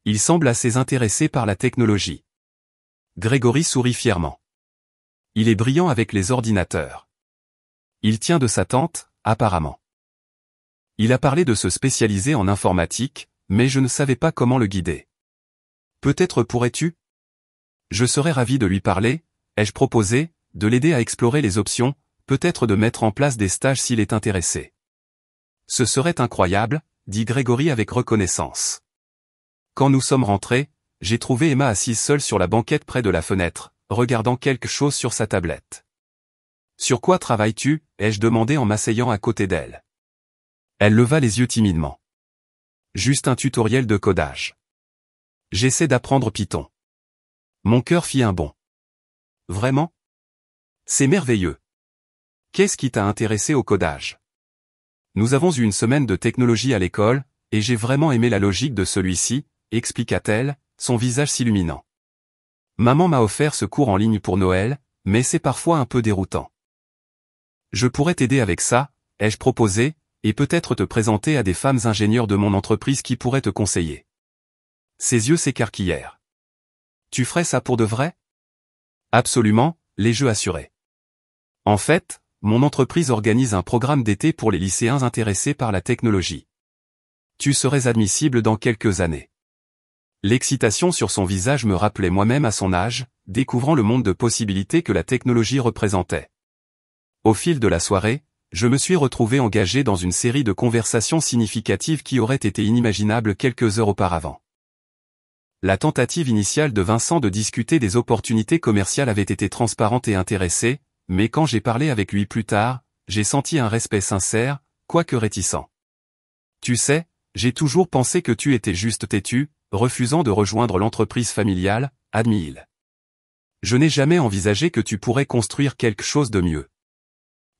Il semble assez intéressé par la technologie. Grégory sourit fièrement. Il est brillant avec les ordinateurs. Il tient de sa tante, apparemment. Il a parlé de se spécialiser en informatique, mais je ne savais pas comment le guider. Peut-être pourrais-tu ? Je serais ravi de lui parler, ai-je proposé, de l'aider à explorer les options, peut-être de mettre en place des stages s'il est intéressé. Ce serait incroyable, dit Grégory avec reconnaissance. Quand nous sommes rentrés, j'ai trouvé Emma assise seule sur la banquette près de la fenêtre, regardant quelque chose sur sa tablette. « Sur quoi travailles-tu » ai-je demandé en m'asseyant à côté d'elle. Elle leva les yeux timidement. « Juste un tutoriel de codage. J'essaie d'apprendre Python. » Mon cœur fit un bond. « Vraiment ? C'est merveilleux. Qu'est-ce qui t'a intéressé au codage ? Nous avons eu une semaine de technologie à l'école, et j'ai vraiment aimé la logique de celui-ci, expliqua-t-elle, son visage s'illuminant. Maman m'a offert ce cours en ligne pour Noël, mais c'est parfois un peu déroutant. Je pourrais t'aider avec ça, ai-je proposé, et peut-être te présenter à des femmes ingénieurs de mon entreprise qui pourraient te conseiller. Ses yeux s'écarquillèrent. Tu ferais ça pour de vrai ? Absolument, les jeux assurés. En fait, mon entreprise organise un programme d'été pour les lycéens intéressés par la technologie. Tu serais admissible dans quelques années. L'excitation sur son visage me rappelait moi-même à son âge, découvrant le monde de possibilités que la technologie représentait. Au fil de la soirée, je me suis retrouvé engagé dans une série de conversations significatives qui auraient été inimaginables quelques heures auparavant. La tentative initiale de Vincent de discuter des opportunités commerciales avait été transparente et intéressée, mais quand j'ai parlé avec lui plus tard, j'ai senti un respect sincère, quoique réticent. Tu sais, j'ai toujours pensé que tu étais juste têtu, refusant de rejoindre l'entreprise familiale, admit-il. Je n'ai jamais envisagé que tu pourrais construire quelque chose de mieux.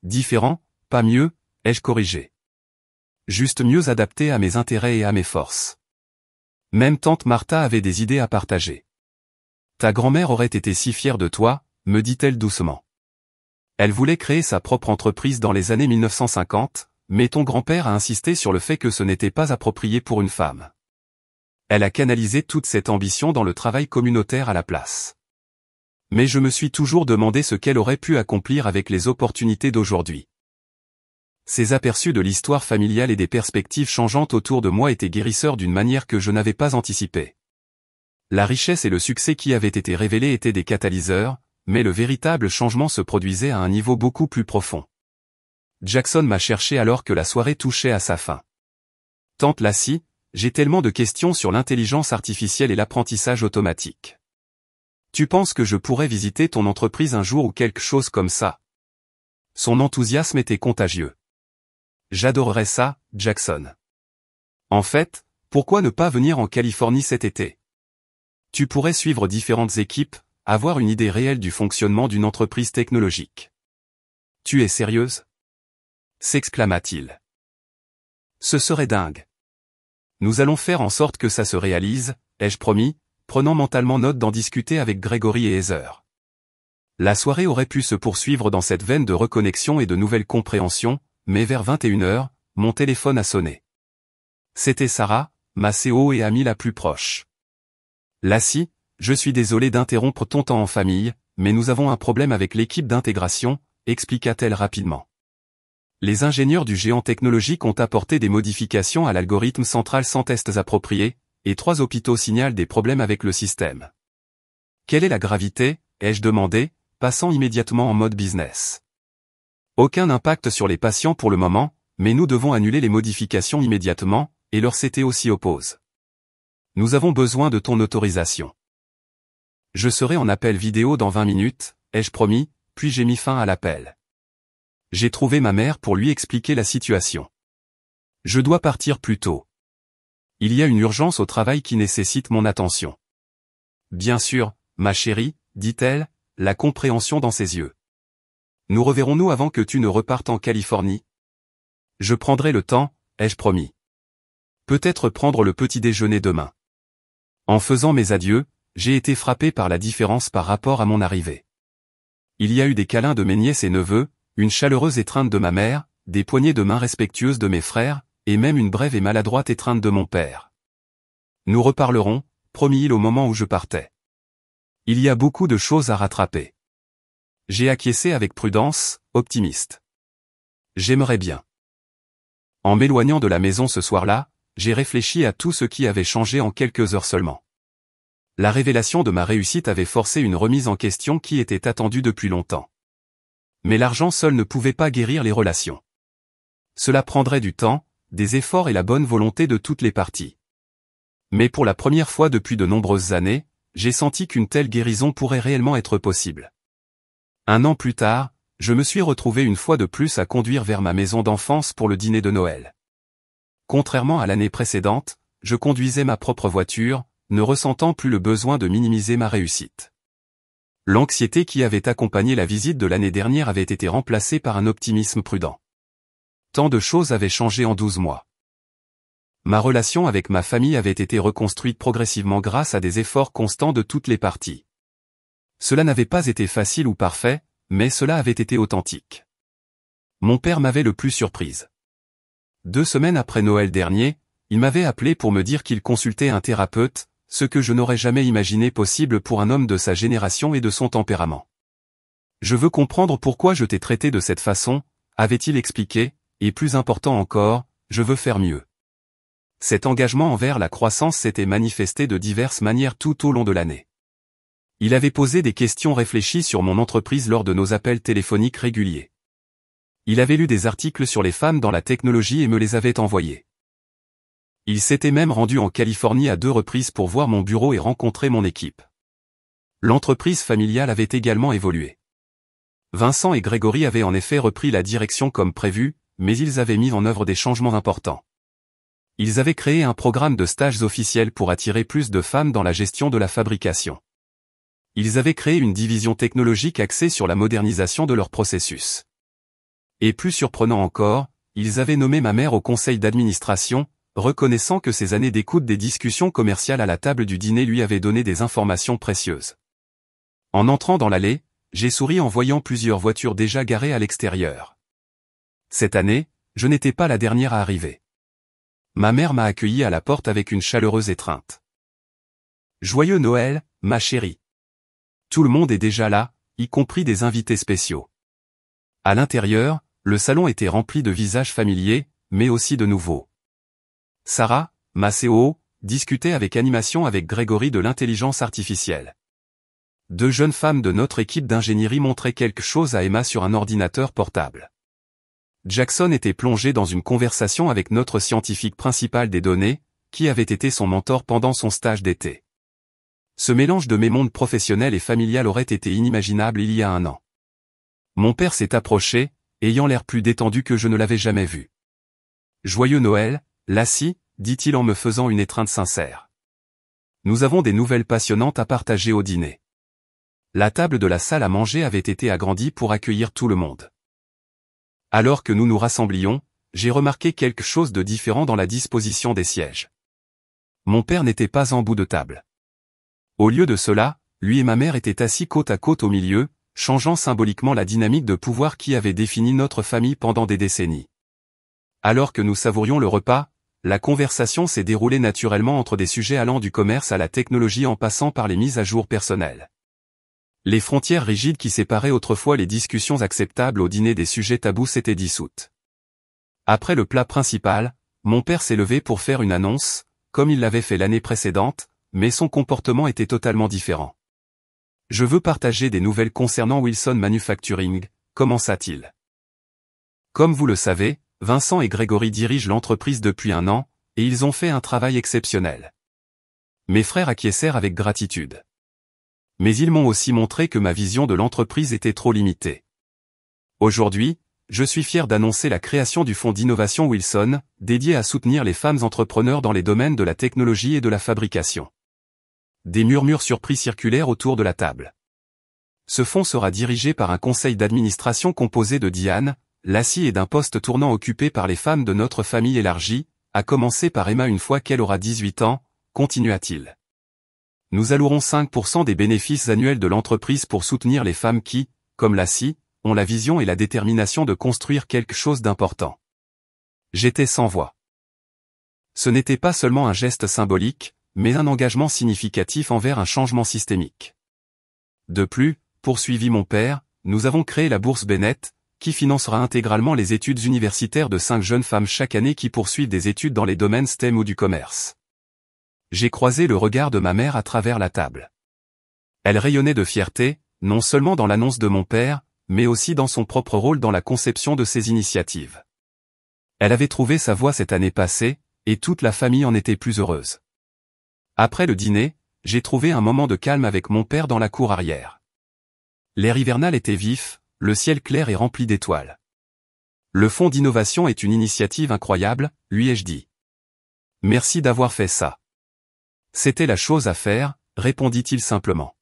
Différent, pas mieux, ai-je corrigé. Juste mieux adapté à mes intérêts et à mes forces. Même tante Martha avait des idées à partager. Ta grand-mère aurait été si fière de toi, me dit-elle doucement. Elle voulait créer sa propre entreprise dans les années 1950, mais ton grand-père a insisté sur le fait que ce n'était pas approprié pour une femme. Elle a canalisé toute cette ambition dans le travail communautaire à la place. Mais je me suis toujours demandé ce qu'elle aurait pu accomplir avec les opportunités d'aujourd'hui. Ces aperçus de l'histoire familiale et des perspectives changeantes autour de moi étaient guérisseurs d'une manière que je n'avais pas anticipée. La richesse et le succès qui avaient été révélés étaient des catalyseurs, mais le véritable changement se produisait à un niveau beaucoup plus profond. Jackson m'a cherché alors que la soirée touchait à sa fin. Tante Lassie, j'ai tellement de questions sur l'intelligence artificielle et l'apprentissage automatique. Tu penses que je pourrais visiter ton entreprise un jour ou quelque chose comme ça? Son enthousiasme était contagieux. J'adorerais ça, Jackson. En fait, pourquoi ne pas venir en Californie cet été? Tu pourrais suivre différentes équipes, avoir une idée réelle du fonctionnement d'une entreprise technologique. Tu es sérieuse? S'exclama-t-il. Ce serait dingue. Nous allons faire en sorte que ça se réalise, ai-je promis, prenant mentalement note d'en discuter avec Gregory et Heather. La soirée aurait pu se poursuivre dans cette veine de reconnexion et de nouvelle compréhension, mais vers 21h, mon téléphone a sonné. C'était Sarah, ma CO et amie la plus proche. Lassie, je suis désolé d'interrompre ton temps en famille, mais nous avons un problème avec l'équipe d'intégration, expliqua-t-elle rapidement. Les ingénieurs du géant technologique ont apporté des modifications à l'algorithme central sans tests appropriés, et 3 hôpitaux signalent des problèmes avec le système. Quelle est la gravité, ai-je demandé, passant immédiatement en mode business. Aucun impact sur les patients pour le moment, mais nous devons annuler les modifications immédiatement, et leur CTO s'y oppose. Nous avons besoin de ton autorisation. Je serai en appel vidéo dans 20 minutes, ai-je promis, puis j'ai mis fin à l'appel. J'ai trouvé ma mère pour lui expliquer la situation. Je dois partir plus tôt. Il y a une urgence au travail qui nécessite mon attention. Bien sûr, ma chérie, dit-elle, la compréhension dans ses yeux. Nous reverrons-nous avant que tu ne repartes en Californie? Je prendrai le temps, ai-je promis. Peut-être prendre le petit déjeuner demain. En faisant mes adieux, j'ai été frappé par la différence par rapport à mon arrivée. Il y a eu des câlins de mes nièces et neveux, une chaleureuse étreinte de ma mère, des poignées de main respectueuses de mes frères, et même une brève et maladroite étreinte de mon père. Nous reparlerons, promit-il au moment où je partais. Il y a beaucoup de choses à rattraper. J'ai acquiescé avec prudence, optimiste. J'aimerais bien. En m'éloignant de la maison ce soir-là, j'ai réfléchi à tout ce qui avait changé en quelques heures seulement. La révélation de ma réussite avait forcé une remise en question qui était attendue depuis longtemps. Mais l'argent seul ne pouvait pas guérir les relations. Cela prendrait du temps, des efforts et la bonne volonté de toutes les parties. Mais pour la première fois depuis de nombreuses années, j'ai senti qu'une telle guérison pourrait réellement être possible. 1 an plus tard, je me suis retrouvé une fois de plus à conduire vers ma maison d'enfance pour le dîner de Noël. Contrairement à l'année précédente, je conduisais ma propre voiture, ne ressentant plus le besoin de minimiser ma réussite. L'anxiété qui avait accompagné la visite de l'année dernière avait été remplacée par un optimisme prudent. Tant de choses avaient changé en 12 mois. Ma relation avec ma famille avait été reconstruite progressivement grâce à des efforts constants de toutes les parties. Cela n'avait pas été facile ou parfait, mais cela avait été authentique. Mon père m'avait le plus surprise. 2 semaines après Noël dernier, il m'avait appelé pour me dire qu'il consultait un thérapeute, ce que je n'aurais jamais imaginé possible pour un homme de sa génération et de son tempérament. Je veux comprendre pourquoi je t'ai traité de cette façon, avait-il expliqué, et plus important encore, je veux faire mieux. Cet engagement envers la croissance s'était manifesté de diverses manières tout au long de l'année. Il avait posé des questions réfléchies sur mon entreprise lors de nos appels téléphoniques réguliers. Il avait lu des articles sur les femmes dans la technologie et me les avait envoyés. Il s'était même rendu en Californie à 2 reprises pour voir mon bureau et rencontrer mon équipe. L'entreprise familiale avait également évolué. Vincent et Grégory avaient en effet repris la direction comme prévu, mais ils avaient mis en œuvre des changements importants. Ils avaient créé un programme de stages officiels pour attirer plus de femmes dans la gestion de la fabrication. Ils avaient créé une division technologique axée sur la modernisation de leurs processus. Et plus surprenant encore, ils avaient nommé ma mère au conseil d'administration, reconnaissant que ces années d'écoute des discussions commerciales à la table du dîner lui avaient donné des informations précieuses. En entrant dans l'allée, j'ai souri en voyant plusieurs voitures déjà garées à l'extérieur. Cette année, je n'étais pas la dernière à arriver. Ma mère m'a accueilli à la porte avec une chaleureuse étreinte. Joyeux Noël, ma chérie. Tout le monde est déjà là, y compris des invités spéciaux. À l'intérieur, le salon était rempli de visages familiers, mais aussi de nouveaux. Sarah, ma COO, discutait avec animation avec Grégory de l'intelligence artificielle. 2 jeunes femmes de notre équipe d'ingénierie montraient quelque chose à Emma sur un ordinateur portable. Jackson était plongé dans une conversation avec notre scientifique principal des données, qui avait été son mentor pendant son stage d'été. Ce mélange de mes mondes professionnel et familial aurait été inimaginable il y a 1 an. Mon père s'est approché, ayant l'air plus détendu que je ne l'avais jamais vu. Joyeux Noël, Lassie, dit-il en me faisant une étreinte sincère. Nous avons des nouvelles passionnantes à partager au dîner. La table de la salle à manger avait été agrandie pour accueillir tout le monde. Alors que nous nous rassemblions, j'ai remarqué quelque chose de différent dans la disposition des sièges. Mon père n'était pas en bout de table. Au lieu de cela, lui et ma mère étaient assis côte à côte au milieu, changeant symboliquement la dynamique de pouvoir qui avait défini notre famille pendant des décennies. Alors que nous savourions le repas, la conversation s'est déroulée naturellement entre des sujets allant du commerce à la technologie en passant par les mises à jour personnelles. Les frontières rigides qui séparaient autrefois les discussions acceptables au dîner des sujets tabous s'étaient dissoutes. Après le plat principal, mon père s'est levé pour faire une annonce, comme il l'avait fait l'année précédente, mais son comportement était totalement différent. Je veux partager des nouvelles concernant Wilson Manufacturing, commença-t-il. Comme vous le savez, Vincent et Grégory dirigent l'entreprise depuis 1 an, et ils ont fait un travail exceptionnel. Mes frères acquiescèrent avec gratitude. Mais ils m'ont aussi montré que ma vision de l'entreprise était trop limitée. Aujourd'hui, je suis fier d'annoncer la création du fonds d'innovation Wilson, dédié à soutenir les femmes entrepreneurs dans les domaines de la technologie et de la fabrication. Des murmures surpris circulèrent autour de la table. Ce fonds sera dirigé par un conseil d'administration composé de Diane, Lassie et d'un poste tournant occupé par les femmes de notre famille élargie, à commencer par Emma une fois qu'elle aura 18 ans, continua-t-il. Nous allouerons 5% des bénéfices annuels de l'entreprise pour soutenir les femmes qui, comme Lassie, ont la vision et la détermination de construire quelque chose d'important. J'étais sans voix. Ce n'était pas seulement un geste symbolique, mais un engagement significatif envers un changement systémique. De plus, poursuivit mon père, nous avons créé la bourse Bennett, qui financera intégralement les études universitaires de 5 jeunes femmes chaque année qui poursuivent des études dans les domaines STEM ou du commerce. J'ai croisé le regard de ma mère à travers la table. Elle rayonnait de fierté, non seulement dans l'annonce de mon père, mais aussi dans son propre rôle dans la conception de ces initiatives. Elle avait trouvé sa voie cette année passée, et toute la famille en était plus heureuse. Après le dîner, j'ai trouvé un moment de calme avec mon père dans la cour arrière. L'air hivernal était vif, le ciel clair et rempli d'étoiles. Le fonds d'innovation est une initiative incroyable, lui ai-je dit. Merci d'avoir fait ça. C'était la chose à faire, répondit-il simplement.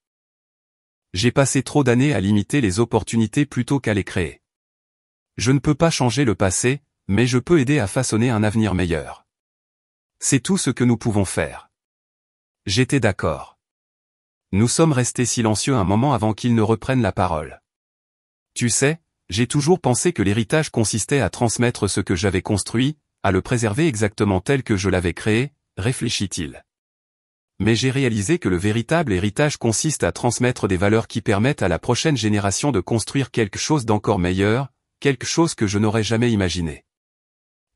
J'ai passé trop d'années à limiter les opportunités plutôt qu'à les créer. Je ne peux pas changer le passé, mais je peux aider à façonner un avenir meilleur. C'est tout ce que nous pouvons faire. J'étais d'accord. Nous sommes restés silencieux un moment avant qu'il ne reprenne la parole. Tu sais, j'ai toujours pensé que l'héritage consistait à transmettre ce que j'avais construit, à le préserver exactement tel que je l'avais créé, réfléchit-il. Mais j'ai réalisé que le véritable héritage consiste à transmettre des valeurs qui permettent à la prochaine génération de construire quelque chose d'encore meilleur, quelque chose que je n'aurais jamais imaginé.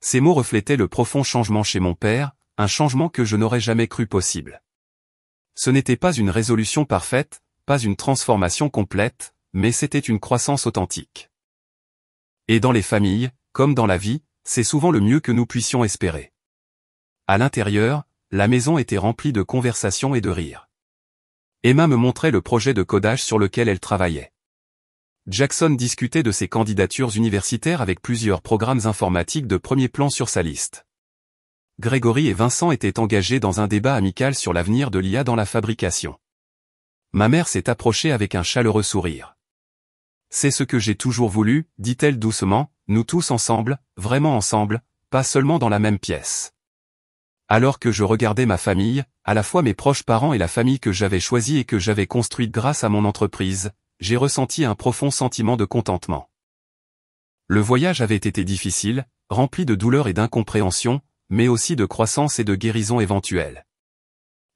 Ces mots reflétaient le profond changement chez mon père, un changement que je n'aurais jamais cru possible. Ce n'était pas une résolution parfaite, pas une transformation complète, mais c'était une croissance authentique. Et dans les familles, comme dans la vie, c'est souvent le mieux que nous puissions espérer. À l'intérieur, la maison était remplie de conversations et de rires. Emma me montrait le projet de codage sur lequel elle travaillait. Jackson discutait de ses candidatures universitaires avec plusieurs programmes informatiques de premier plan sur sa liste. Grégory et Vincent étaient engagés dans un débat amical sur l'avenir de l'IA dans la fabrication. Ma mère s'est approchée avec un chaleureux sourire. C'est ce que j'ai toujours voulu, dit-elle doucement, nous tous ensemble, vraiment ensemble, pas seulement dans la même pièce. Alors que je regardais ma famille, à la fois mes proches parents et la famille que j'avais choisie et que j'avais construite grâce à mon entreprise, j'ai ressenti un profond sentiment de contentement. Le voyage avait été difficile, rempli de douleur et d'incompréhension, mais aussi de croissance et de guérison éventuelle.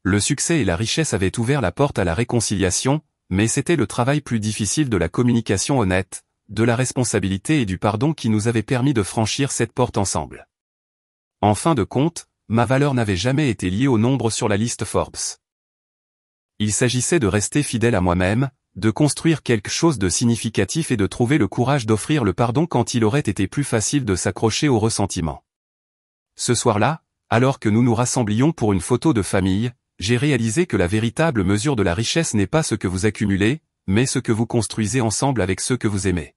Le succès et la richesse avaient ouvert la porte à la réconciliation, mais c'était le travail plus difficile de la communication honnête, de la responsabilité et du pardon qui nous avait permis de franchir cette porte ensemble. En fin de compte, ma valeur n'avait jamais été liée au nombre sur la liste Forbes. Il s'agissait de rester fidèle à moi-même, de construire quelque chose de significatif et de trouver le courage d'offrir le pardon quand il aurait été plus facile de s'accrocher au ressentiment. Ce soir-là, alors que nous nous rassemblions pour une photo de famille, j'ai réalisé que la véritable mesure de la richesse n'est pas ce que vous accumulez, mais ce que vous construisez ensemble avec ceux que vous aimez.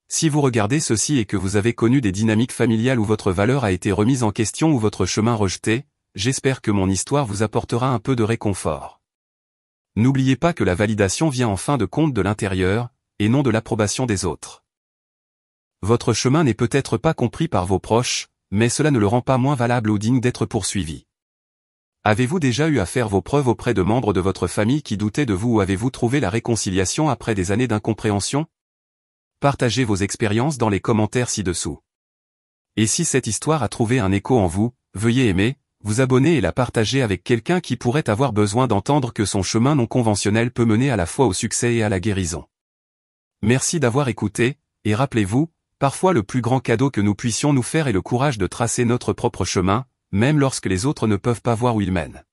Si vous regardez ceci et que vous avez connu des dynamiques familiales où votre valeur a été remise en question ou votre chemin rejeté, j'espère que mon histoire vous apportera un peu de réconfort. N'oubliez pas que la validation vient en fin de compte de l'intérieur, et non de l'approbation des autres. Votre chemin n'est peut-être pas compris par vos proches, mais cela ne le rend pas moins valable ou digne d'être poursuivi. Avez-vous déjà eu à faire vos preuves auprès de membres de votre famille qui doutaient de vous ou avez-vous trouvé la réconciliation après des années d'incompréhension? Partagez vos expériences dans les commentaires ci-dessous. Et si cette histoire a trouvé un écho en vous, veuillez aimer, vous abonner et la partager avec quelqu'un qui pourrait avoir besoin d'entendre que son chemin non conventionnel peut mener à la fois au succès et à la guérison. Merci d'avoir écouté, et rappelez-vous, parfois le plus grand cadeau que nous puissions nous faire est le courage de tracer notre propre chemin, même lorsque les autres ne peuvent pas voir où il mène.